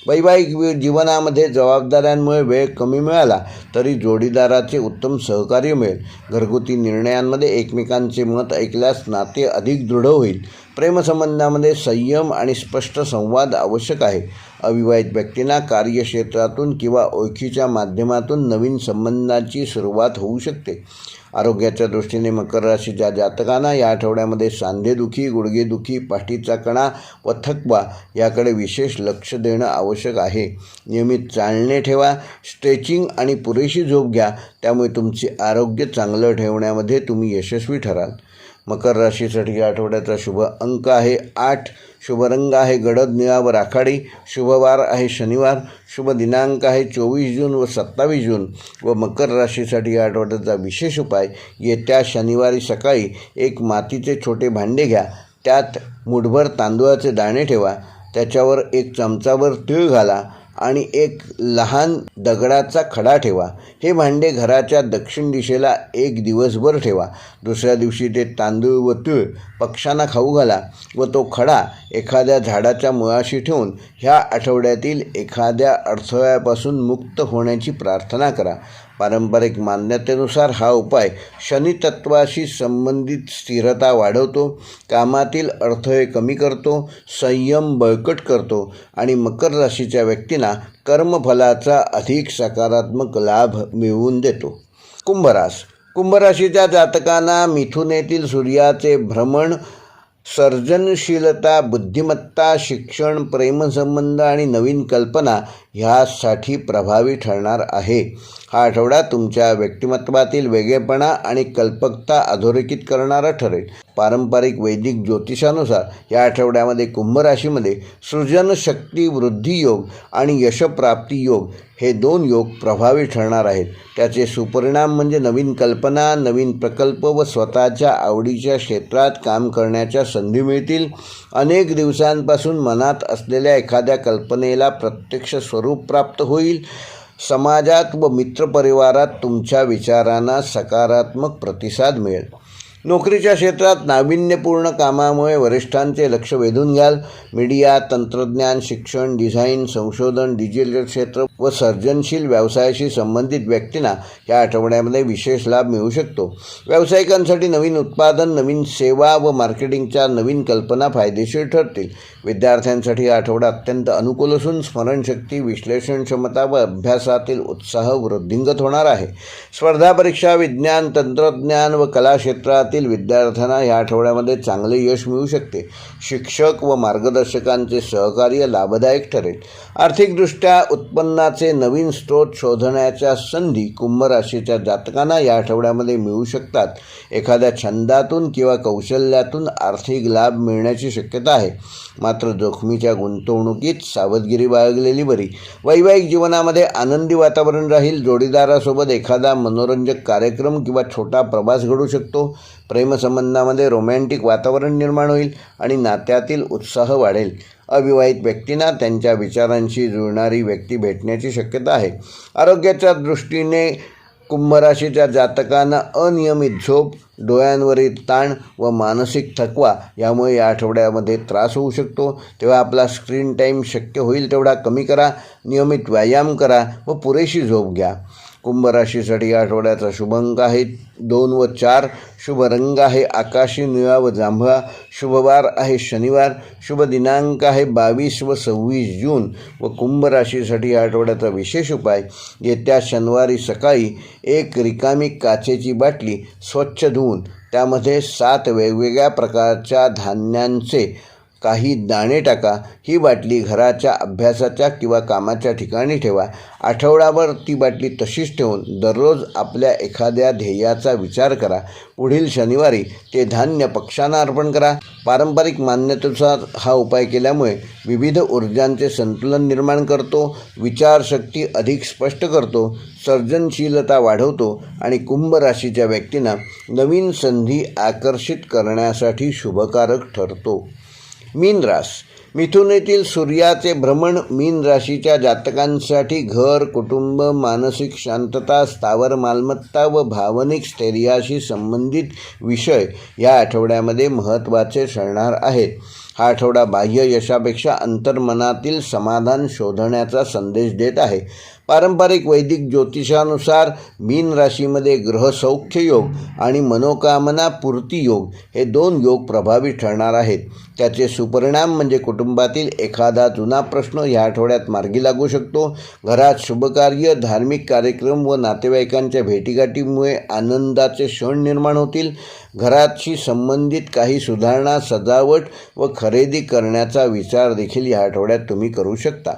वैवाहिक जीवनामध्ये जबाबदाऱ्यांमुळे वेळ कमी मिळाला तरी जोडीदाराचे उत्तम सहकार्य मिळेल. घरगुती निर्णयांमध्ये एकमेकांचे मत ऐकल्यास नाते अधिक दृढ होईल. प्रेमसंबंधामध्ये संयम आणि स्पष्ट संवाद आवश्यक आहे. अविवाहित व्यक्तींना कार्यक्षेत्रातून किंवा ओळखीच्या माध्यमातून नवीन संबंधांची सुरुवात होऊ शकते. आरोग्याच्या दृष्टीने मकर राशीच्या जातकांना या आठवड्यामध्ये सांधेदुखी, गुडघेदुखी, पाठीचा कणा व थकवा याकडे विशेष लक्ष देणं आवश्यक आहे. नियमित चालणे ठेवा, स्ट्रेचिंग आणि पुरेशी झोप घ्या, त्यामुळे तुमचे आरोग्य चांगलं ठेवण्यामध्ये तुम्ही यशस्वी ठराल. मकर राशीसाठी या आठवड्याचा शुभ अंक आहे 8. शुभ रंग आहे गडद निळा व राखाडी. शुभवार आहे शनिवार. शुभ दिनांक आहे 24 जून व 27 जून. व मकर राशीसाठी या आठवड्याचा विशेष उपाय, येत्या शनिवारी सकाळी एक मातीचे छोटे भांडे घ्या. त्यात मुठभर तांदूळाचे दाणे ठेवा. त्याच्यावर 1 चमचाभर तीळ घाला आणि एक लहान दगडाचा खडा ठेवा. हे भांडे घराच्या दक्षिण दिशेला 1 दिवसभर ठेवा. दुसऱ्या दिवशी ते तांदूळ व तीळ पक्ष्यांना खाऊ घाला व तो खडा एखाद्या झाडाच्या मुळाशी ठेवून ह्या आठवड्यातील एखाद्या अडथळ्यापासून मुक्त होण्याची प्रार्थना करा. पारंपरिक मान्यतेनुसार हा उपाय शनितत्वाशी संबंधित स्थिरता वाढवतो, कामातील अडथळे कमी करतो, संयम बळकट करतो आणि मकर राशीच्या व्यक्तींना कर्मफलाचा अधिक सकारात्मक लाभ मिळवून देतो. कुंभ राशीच्या जातकांना मिथुनेतील सूर्याचे भ्रमण सर्जनशीलता, बुद्धिमत्ता, शिक्षण, प्रेमसंबंध आणि नवीन कल्पना ह्यासाठी प्रभावी ठरणार आहे. हा आठवडा तुमच्या व्यक्तिमत्वातील वेगळेपणा आणि कल्पकता अधोरेखित करणारा ठरेल. पारंपरिक वैदिक ज्योतिषानुसार या आठवड्यामध्ये कुंभ राशीमध्ये सृजनशक्ती वृद्धी योग आणि यशप्राप्ती योग हे 2 योग प्रभावी ठरणार आहेत. त्याचे सुपरिणाम म्हणजे नवीन कल्पना, नवीन प्रकल्प व स्वतःच्या आवडीच्या क्षेत्रात काम करण्याच्या संधी मिळतील. अनेक दिवसांपासून मनात असलेल्या एखाद्या कल्पनेला प्रत्यक्ष स्वरूप प्राप्त होईल. समाजात व मित्रपरिवारात तुमच्या विचारांना सकारात्मक प्रतिसाद मिळेल. नोकरीच्या क्षेत्रात नाविन्यपूर्ण कामामुळे वरिष्ठांचे लक्ष वेधून घ्याल. मीडिया, तंत्रज्ञान, शिक्षण, डिझाईन, संशोधन, डिजिटल क्षेत्र व सर्जनशील व्यवसायाशी संबंधित व्यक्तींना या आठवड्यामध्ये विशेष लाभ मिळू शकतो. व्यावसायिकांसाठी नवीन उत्पादन, नवीन सेवा व मार्केटिंगच्या नवीन कल्पना फायदेशीर ठरतील. विद्यार्थ्यांसाठी हा आठवडा अत्यंत अनुकूल असून स्मरणशक्ती, विश्लेषण क्षमता व अभ्यासातील उत्साह वृद्धिंगत होणार आहे. स्पर्धा परीक्षा, विज्ञान, तंत्रज्ञान व कला क्षेत्रातील विद्यार्थ्यांना या आठवड्यामध्ये चांगले यश मिळू शकते. शिक्षक व मार्गदर्शकांचे सहकार्य लाभदायक ठरेल. आर्थिकदृष्ट्या उत्पन्नाचे नवीन स्रोत शोधण्याच्या संधी कुंभ राशीच्या जातकांना या आठवड्यामध्ये मिळू शकतात. एखाद्या छंदातून किंवा कौशल्यातून आर्थिक लाभ मिळण्याची शक्यता आहे. मात्र जोखमीच्या गुंतवणुकीत सावधगिरी बाळगलेली बरी. वैवाहिक जीवनामध्ये आनंदी वातावरण राहील. जोडीदारासोबत एखादा मनोरंजक कार्यक्रम किंवा छोटा प्रवास घडू शकतो. प्रेमसंबंधामध्ये रोमॅन्टिक वातावरण निर्माण होईल आणि नात्यातील उत्साह वाढेल. अविवाहित व्यक्तींना त्यांच्या विचारांशी जुळणारी व्यक्ती भेटण्याची शक्यता आहे. आरोग्याच्या दृष्टीने कुंभ राशीच्या जातकांना अनियमित झोप, डोळ्यांवरील ताण व मानसिक थकवा यामुळे या आठवड्यामध्ये त्रास होऊ शकतो. तेव्हा आपला स्क्रीन टाईम शक्य होईल तेवढा कमी करा. नियमित व्यायाम करा व पुरेशी झोप घ्या. कुंभ राशीसाठी या आठवड्याचा शुभ अंक आहे 2 व 4. शुभ रंग आहे आकाशी निळा व जांभळा. शुभवार आहे शनिवार. शुभ दिनांक आहे 22 व 26 जून. व कुंभ राशीसाठी या आठवड्याचा विशेष उपाय: येत्या शनिवारी सकाळी एक रिकामी काचेची बाटली स्वच्छ धुवून त्यामध्ये 7 वेगवेगळ्या प्रकारच्या धान्यांचे काही दाणे टाका. ही बाटली घराच्या, अभ्यासाच्या किंवा कामाच्या ठिकाणी ठेवा. आठवडाभर ती बाटली तशीच ठेवून दररोज आपल्या एखाद्या ध्येयाचा विचार करा. पुढील शनिवारी ते धान्य पक्ष्यांना अर्पण करा. पारंपरिक मान्यतेनुसार हा उपाय केल्यामुळे विविध ऊर्जांचे संतुलन निर्माण करतो, विचारशक्ती अधिक स्पष्ट करतो, सर्जनशीलता वाढवतो आणि कुंभ राशीच्या व्यक्तींना नवीन संधी आकर्षित करण्यासाठी शुभकारक ठरतो. मीन राशी. मिथुन येथील सूर्याचे भ्रमण मीन राशीच्या जातकांसाठी घर, कुटुंब, मानसिक शांतता, स्थावर मालमत्ता व भावनिक स्थैर्याशी संबंधित विषय या आठवड्यामध्ये महत्त्वाचे ठरणार आहेत. हा आठवडा बाह्य यशापेक्षा अंतर्मनातील समाधान शोधण्याचा संदेश देत आहे. पारंपरिक वैदिक ज्योतिषानुसार मीन राशीमध्ये ग्रहसौख्य योग आणि मनोकामना पूर्ती योग हे 2 योग प्रभावी ठरणार आहेत. त्याचे सुपरिणाम म्हणजे कुटुंबातील एखादा जुना प्रश्न या आठवड्यात मार्गी लागू शकतो. घरात शुभकार्य, धार्मिक कार्यक्रम व नातेवाईकांच्या भेटीगाठीमुळे आनंदाचे क्षण निर्माण होतील. घराशी संबंधित काही सुधारणा, सजावट व खरेदी करण्याचा विचार देखील या आठवड्यात तुम्ही करू शकता.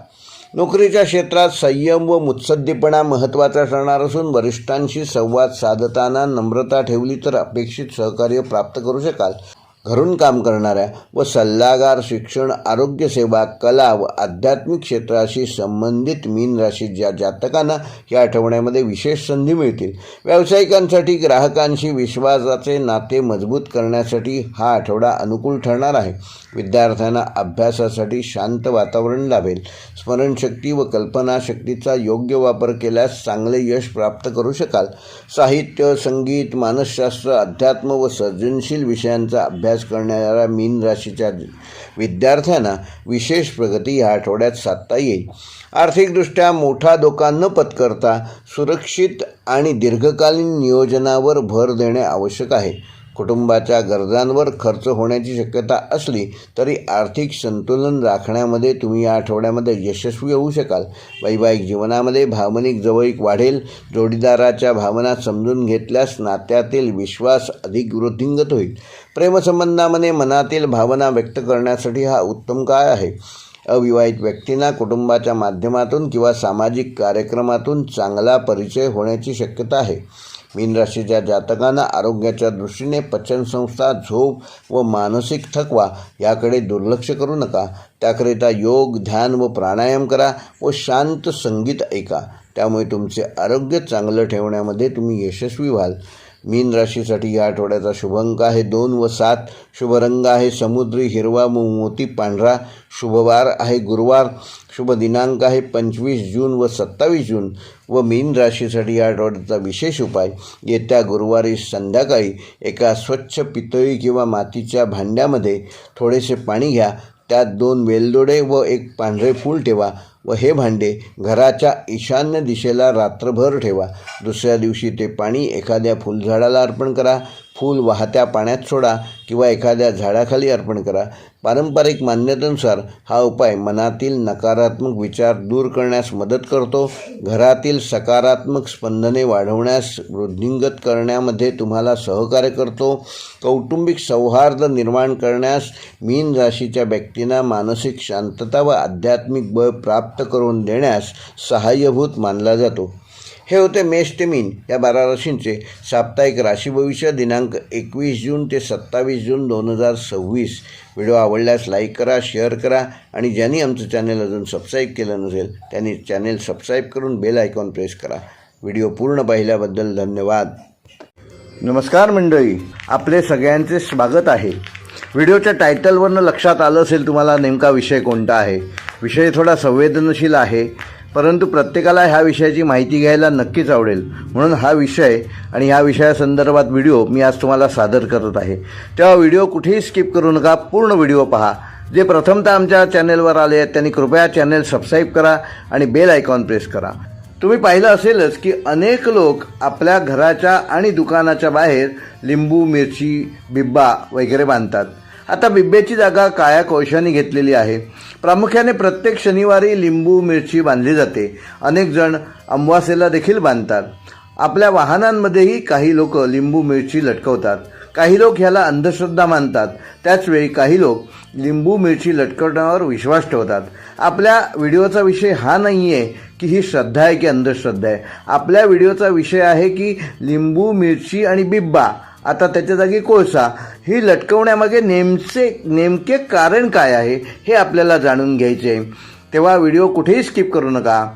नोकरीच्या क्षेत्रात संयम व मुत्सद्दीपणा महत्त्वाचा ठरणार असून वरिष्ठांशी संवाद साधताना नम्रता ठेवली तर अपेक्षित सहकार्य प्राप्त करू शकाल. घरून काम करणाऱ्या व सल्लागार, शिक्षण, आरोग्यसेवा, कला व आध्यात्मिक क्षेत्राशी संबंधित मीन राशीच्या जातकांना या आठवड्यामध्ये विशेष संधी मिळतील. व्यावसायिकांसाठी ग्राहकांशी विश्वासाचे नाते मजबूत करण्यासाठी हा आठवडा अनुकूल ठरणार आहे. विद्यार्थ्यांना अभ्यासासाठी शांत वातावरण लाभेल. स्मरणशक्ती व कल्पनाशक्तीचा योग्य वापर केल्यास चांगले यश प्राप्त करू शकाल. साहित्य, संगीत, मानसशास्त्र, अध्यात्म व सर्जनशील विषयांचा अभ्यास करणाऱ्या मीन राशीच्या विद्यार्थ्यांना विशेष प्रगती या आठवड्यात साधता येईल. आर्थिकदृष्ट्या मोठा धोका न पत्करता सुरक्षित आणि दीर्घकालीन नियोजनावर भर देणे आवश्यक आहे. कुटुंबाच्या गरजांवर खर्च होण्याची शक्यता असली तरी आर्थिक संतुलन राखण्यामध्ये तुम्ही या आठवड्यामध्ये यशस्वी होऊ शकाल. वैवाहिक जीवनामध्ये भावनिक जवळीक वाढेल. जोडीदाराच्या भावना समजून घेतल्यास नात्यातील विश्वास अधिक वृद्धिंगत होईल. प्रेमसंबंधामध्ये मनातील भावना व्यक्त करण्यासाठी हा उत्तम काळ आहे. अविवाहित व्यक्तींना कुटुंबाच्या माध्यमातून किंवा सामाजिक कार्यक्रमातून चांगला परिचय होण्याची शक्यता आहे. मीन राशीच्या जातकांना आरोग्याच्या दृष्टीने पचनसंस्था, झोप व मानसिक थकवा याकडे दुर्लक्ष करू नका. त्याकरिता योग, ध्यान व प्राणायाम करा व शांत संगीत ऐका. त्यामुळे तुमचे आरोग्य चांगलं ठेवण्यामध्ये तुम्ही यशस्वी व्हाल. मीन राशीसाठी या आठवड्याचा शुभ अंक आहे 2 व 7. शुभ रंग आहे समुद्री हिरवा व मोती पांढरा. शुभवार आहे गुरुवार. शुभ दिनांक आहे 25 जून व 27 जून. व मीन राशीसाठी या आठवड्याचा विशेष उपाय: येत्या गुरुवारी संध्याकाळी एका स्वच्छ पितळी किंवा मातीच्या भांड्यामध्ये थोडेसे पाणी घ्या. त्यात 2 वेलदोडे व 1 पांढरे फूल ठेवा व हे भांडे घराच्या ईशान्य दिशेला रात्रभर ठेवा. दुसऱ्या दिवशी ते पाणी एखाद्या फुलझाडाला अर्पण करा. फूल वाहत्या पाण्यात सोडा किंवा एखाद्या झाडाखाली अर्पण करा. पारंपरिक मान्यतेनुसार हा उपाय मनातील नकारात्मक विचार दूर करण्यास मदत करतो, घरातील सकारात्मक स्पंदने वाढवण्यास वृद्धिंगत करण्यामध्ये तुम्हाला सहकार्य करतो, कौटुंबिक सौहार्द निर्माण करण्यास, मीन राशीच्या व्यक्तींना मानसिक शांतता व आध्यात्मिक बळ प्राप्त करून देण्यास सहाय्यभूत मानला जातो. हे होते मेष ते मीन या 12 राशींचे साप्ताहिक राशी भविष्य दिनांक 21 जून ते 27 जून 2026. व्हिडिओ आवडल्यास लाईक करा, शेअर करा आणि ज्यांनी आमचं चॅनल अजून सबस्क्राईब केलं नसेल त्यांनी चॅनल सबस्क्राईब करून बेल आयकॉन प्रेस करा. व्हिडिओ पूर्ण पाहिल्याबद्दल धन्यवाद. नमस्कार मंडळी, आपले सगळ्यांचे स्वागत आहे. व्हिडिओच्या टायटलवरनं लक्षात आलं असेल तुम्हाला नेमका विषय कोणता आहे. विषय थोडा संवेदनशील आहे, परंतु प्रत्येकाला ह्या विषयाची माहिती घ्यायला नक्कीच आवडेल, म्हणून हा विषय आणि ह्या विषयासंदर्भात व्हिडिओ मी आज तुम्हाला सादर करत आहे. तेव्हा व्हिडिओ कुठेही स्किप करू नका, पूर्ण व्हिडिओ पहा. जे प्रथमतः आमच्या चॅनेलवर आले आहेत त्यांनी कृपया चॅनेल सबस्क्राईब करा आणि बेल आयकॉन प्रेस करा. तुम्ही पाहिलं असेलच की अनेक लोक आपल्या घराच्या आणि दुकानाच्या बाहेर लिंबू, मिरची, बिब्बा वगैरे बांधतात. आता बिब्ब्याची जागा काळ्या कोळशाने घेतलेली आहे. प्रामुख्याने प्रत्येक शनिवारी लिंबू, मिरची बांधली जाते. अनेक जण अमावास्येला देखील बांधतात. आपल्या वाहनांमध्येही काही लोक लिंबू, मिरची लटकवतात. काही लोक ह्याला अंधश्रद्धा मानतात. त्याचवेळी काही लोक लिंबू, मिरची लटकवण्यावर विश्वास ठेवतात. आपल्या व्हिडिओचा विषय हा नाही आहे की ही श्रद्धा आहे की अंधश्रद्धा आहे. आपल्या व्हिडिओचा विषय आहे की लिंबू, मिरची आणि बिब्बा, आता त्याच्या जागी कोळसा, ही लटकवण्यामागे नेमके कारण काय आहे हे आपल्याला जाणून घ्यायचे आहे. तेव्हा व्हिडिओ कुठेही स्किप करू नका.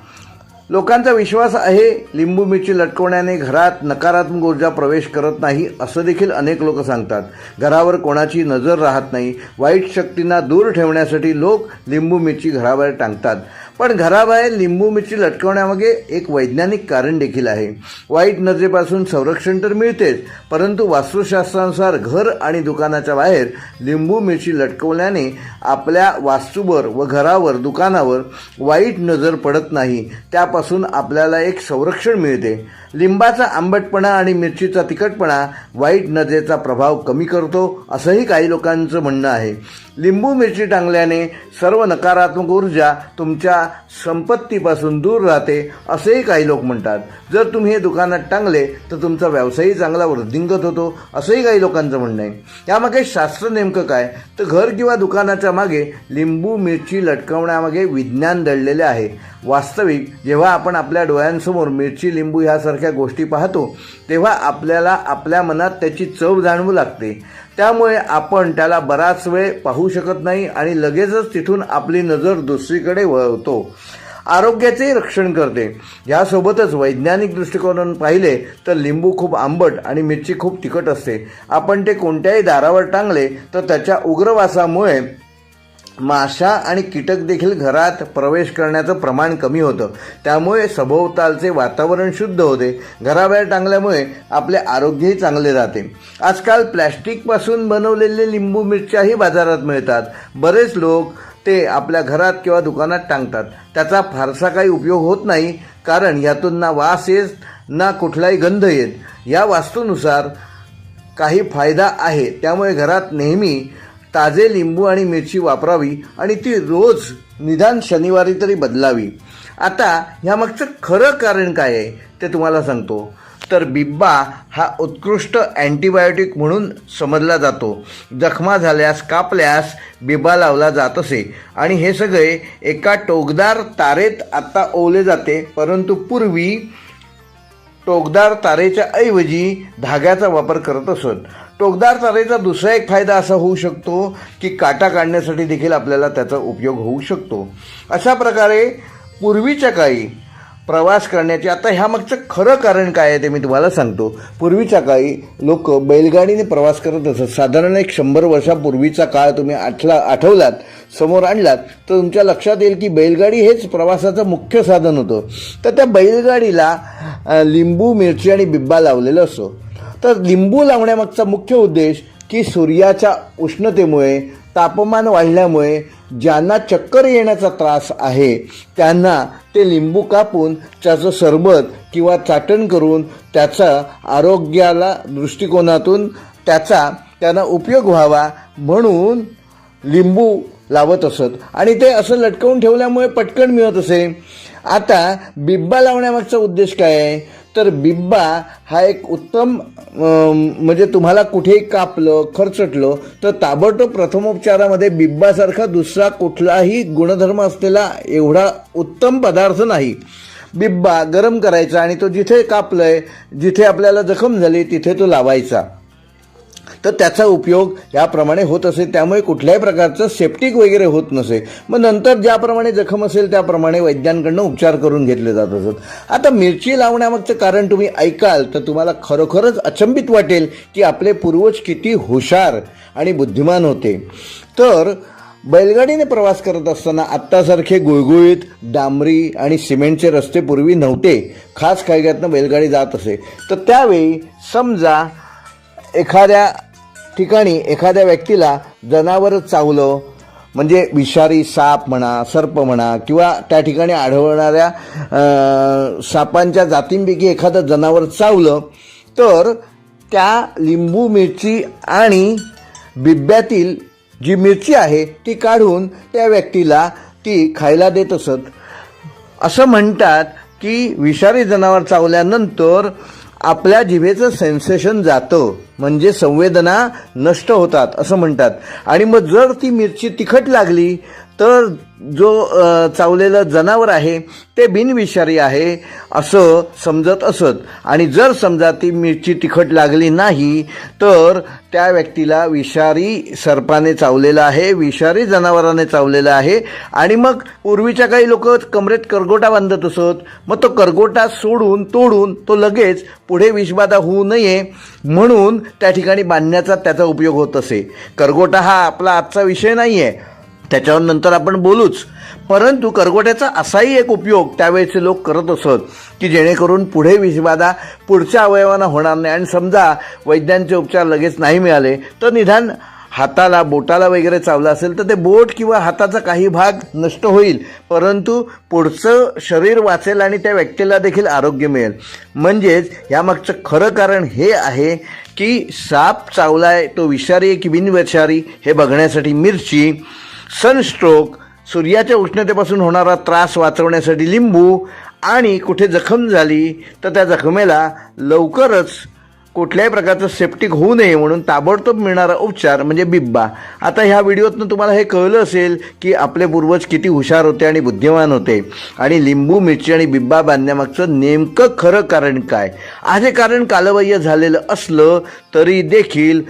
लोकांचा विश्वास आहे लिंबू, मिरची लटकवण्याने घरात नकारात्मक ऊर्जा प्रवेश करत नाही असं देखील अनेक लोक सांगतात. घरावर कोणाची नजर राहत नाही. वाईट शक्तींना दूर ठेवण्यासाठी लोक लिंबू, मिरची घराबाहेर टांगतात. पण घराबाहेर लिंबू, मिरची लटकवण्यामागे एक वैज्ञानिक कारण देखील आहे. वाईट नजरेपासून संरक्षण तर मिळतेच, परंतु वास्तुशास्त्रानुसार घर आणि दुकानाच्या बाहेर लिंबू, मिरची लटकवल्याने आपल्या वास्तूवर व घरावर, दुकानावर वाईट नजर पडत नाही. त्यापासून आपल्याला एक संरक्षण मिळते. लिंबाचा आंबटपणा आणि मिरचीचा तिखटपणा वाईट नजरेचा प्रभाव कमी करतो असंही काही लोकांचं म्हणणं आहे. लिंबू, मिरची टांगल्याने सर्व नकारात्मक ऊर्जा तुमच्या संपत्तीपासून दूर राहते असेही काही लोक म्हणतात. जर तुम्ही हे दुकानात टांगले तर तुमचा व्यवसायही चांगला वृद्धिंगत होतो असंही काही लोकांचं म्हणणं आहे. यामागे शास्त्र नेमकं काय, तर घर किंवा दुकानाच्या मागे लिंबू, मिरची लटकवण्यामागे विज्ञान दडलेले आहे. वास्तविक जेव्हा आपण आपल्या डोळ्यांसमोर मिरची, लिंबू ह्यासारख्या गोष्टी पाहतो तेव्हा आपल्याला आपल्या मनात त्याची चव जाणवू लागते. त्यामुळे आपण त्याला बराच वेळ पाहू शकत नाही आणि लगेचच तिथून आपली नजर दुसरीकडे वळवतो. आरोग्याचेही रक्षण करते. यासोबतच वैज्ञानिक दृष्टिकोनातून पाहिले तर लिंबू खूप आंबट आणि मिरची खूप तिखट असते. आपण ते कोणत्याही दारावर टांगले तर त्याच्या उग्रवासामुळे माशा आणि कीटक देखील घरात प्रवेश करण्याचं प्रमाण कमी होतं. त्यामुळे सभोवतालचे वातावरण शुद्ध होते. घराबाहेर टांगल्यामुळे आपले आरोग्यही चांगले राहते. आजकाल प्लॅस्टिकपासून बनवलेले लिंबू, मिरच्याही बाजारात मिळतात. बरेच लोक ते आपल्या घरात किंवा दुकानात टांगतात. त्याचा फारसा काही उपयोग होत नाही, कारण यातून ना वास येत ना कुठलाही गंध येत. या वास्तूनुसार काही फायदा आहे. त्यामुळे घरात नेहमी ताजे लिंबू आणि मिरची वापरावी आणि ती रोज निदान शनिवारी तरी बदलावी. आता ह्यामागचं खरं कारण काय आहे ते तुम्हाला सांगतो. तर बिब्बा हा उत्कृष्ट अँटीबायोटिक म्हणून समजला जातो. जखमा झाल्यास, कापल्यास बिब्बा लावला जात असे आणि हे सगळे एका टोकदार तारेत आता ओवले जाते. परंतु पूर्वी टोकदार तारेच्या ऐवजी धाग्याचा वापर करत असत. टोकदार तारेचा दुसरा एक फायदा असा होऊ शकतो की काटा काढण्यासाठी देखील आपल्याला त्याचा उपयोग होऊ शकतो. अशा प्रकारे पूर्वीच्या काळी प्रवास करण्याचे, आता ह्यामागचं खरं कारण काय आहे ते मी तुम्हाला सांगतो. पूर्वीच्या काळी लोक बैलगाडीने प्रवास करत असत. साधारण एक 100 वर्षापूर्वीचा काळ तुम्ही आठवलात, समोर आणलात तर तुमच्या लक्षात येईल की बैलगाडी हेच प्रवासाचं मुख्य साधन होतं. तर त्या बैलगाडीला लिंबू, मिरची आणि बिब्बा लावलेलं असतो. तर लिंबू लावण्यामागचा मुख्य उद्देश की सूर्याच्या उष्णतेमुळे, तापमान वाढल्यामुळे ज्यांना चक्कर येण्याचा त्रास आहे त्यांना ते लिंबू कापून त्याचं सरबत किंवा चाटण करून त्याचा आरोग्याला दृष्टिकोनातून त्यांना उपयोग व्हावा म्हणून लिंबू लावत असत आणि ते असं लटकवून ठेवल्यामुळे पटकन मिळत असे. आता बिब्बा लावण्यामागचा उद्देश काय आहे तर बिब्बा हा एक उत्तम म्हणजे तुम्हाला कुठेही कापलं खरचटलं तर ताबडतोब प्रथमोपचारामध्ये बिब्बासारखा दुसरा कुठलाही गुणधर्म असलेला एवढा उत्तम पदार्थ नाही. बिब्बा गरम करायचा आणि तो जिथे कापलंय जिथे आपल्याला जखम झाली तिथे तो लावायचा तर त्याचा उपयोग याप्रमाणे होत असे. त्यामुळे कुठल्याही प्रकारचं सेप्टिक वगैरे होत नसे. मग नंतर ज्याप्रमाणे जखम असेल त्याप्रमाणे वैद्यांकडनं उपचार करून घेतले जात असत. आता मिरची लावण्यामागचं कारण तुम्ही ऐकाल तर तुम्हाला खरोखरच अचंबित वाटेल की आपले पूर्वज किती हुशार आणि बुद्धिमान होते. तर बैलगाडीने प्रवास करत असताना आत्तासारखे गुळगुळीत डांबरी आणि सिमेंटचे रस्ते पूर्वी नव्हते. खास खायग्यातनं बैलगाडी जात असे. तर त्यावेळी समजा एखाद्या ठिकाणी एखाद्या व्यक्तीला जनावर चावलं म्हणजे विषारी साप म्हणा सर्प म्हणा किंवा त्या ठिकाणी आढळणाऱ्या सापांच्या जातींपैकी एखादं जनावर चावलं तर त्या लिंबू मिरची आणि बिब्यातील जी मिरची आहे ती काढून त्या व्यक्तीला ती खायला देत असत. असं म्हणतात की विषारी जनावर चावल्यानंतर आपल्या जिभेचं सेन्सेशन जातं म्हणजे संवेदना नष्ट होतात असं म्हणतात. आणि मग जर ती मिरची तिखट लागली तर जो चावलेलं जनावर आहे ते बिनविषारी आहे असं समजत असत. आणि जर समजा ती मिरची तिखट लागली नाही तर त्या व्यक्तीला विषारी सर्पाने चावलेलं आहे विषारी जनावराने चावलेलं आहे. आणि मग पूर्वीच्या काही लोक कमरेत करगोटा बांधत असत. मग तो करगोटा सोडून तोडून तो लगेच पुढे विषबाधा होऊ नये म्हणून त्या ठिकाणी बांधण्याचा त्याचा उपयोग होत असे. करगोटा हा आपला आजचा विषय नाही आहे त्याच्यावर नंतर आपण बोलूच. परंतु करगोट्याचा असाही एक उपयोग त्यावेळेचे लोक करत असत की जेणेकरून पुढे विषबाधा पुढच्या अवयवांना होणार नाही. आणि समजा वैद्यांचे उपचार लगेच नाही मिळाले तर निदान हाताला बोटाला वगैरे चावलं असेल तर ते बोट किंवा हाताचा काही भाग नष्ट होईल परंतु पुढचं शरीर वाचेल आणि त्या व्यक्तीला देखील आरोग्य मिळेल. म्हणजेच यामागचं खरं कारण हे आहे की साप चावलाय तो विषारी की बिनविषारी हे बघण्यासाठी मिरची, सनस्ट्रोक, सूर्याच्या उष्णतेपासून होणारा त्रास वाचवण्यासाठी लिंबू आणि कुठे जखम झाली तर त्या जखमेला लवकरच कुठल्याही प्रकारचं सेप्टिक होऊ नये म्हणून ताबडतोब मिळणारा उपचार म्हणजे बिब्बा. आता ह्या व्हिडिओतनं तुम्हाला हे कळलं असेल की आपले पूर्वज किती हुशार होते आणि बुद्धिमान होते आणि लिंबू मिरची आणि बिब्बा बांधण्यामागचं नेमकं खरं कारण काय. आज हे कारण कालबाह्य झालेलं असलं तरी देखील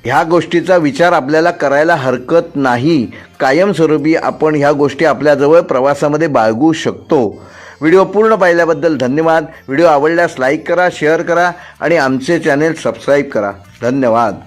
ह्या गोष्टीचा विचार आपल्याला करायला हरकत नाही. कायमस्वरूपी आपण ह्या गोष्टी आपल्याजवळ प्रवासामध्ये बाळगू शकतो. व्हिडिओ पूर्ण पाहिल्याबद्दल धन्यवाद. व्हिडिओ आवडल्यास लाईक करा, शेअर करा आणि आमचे चॅनेल सबस्क्राईब करा. धन्यवाद.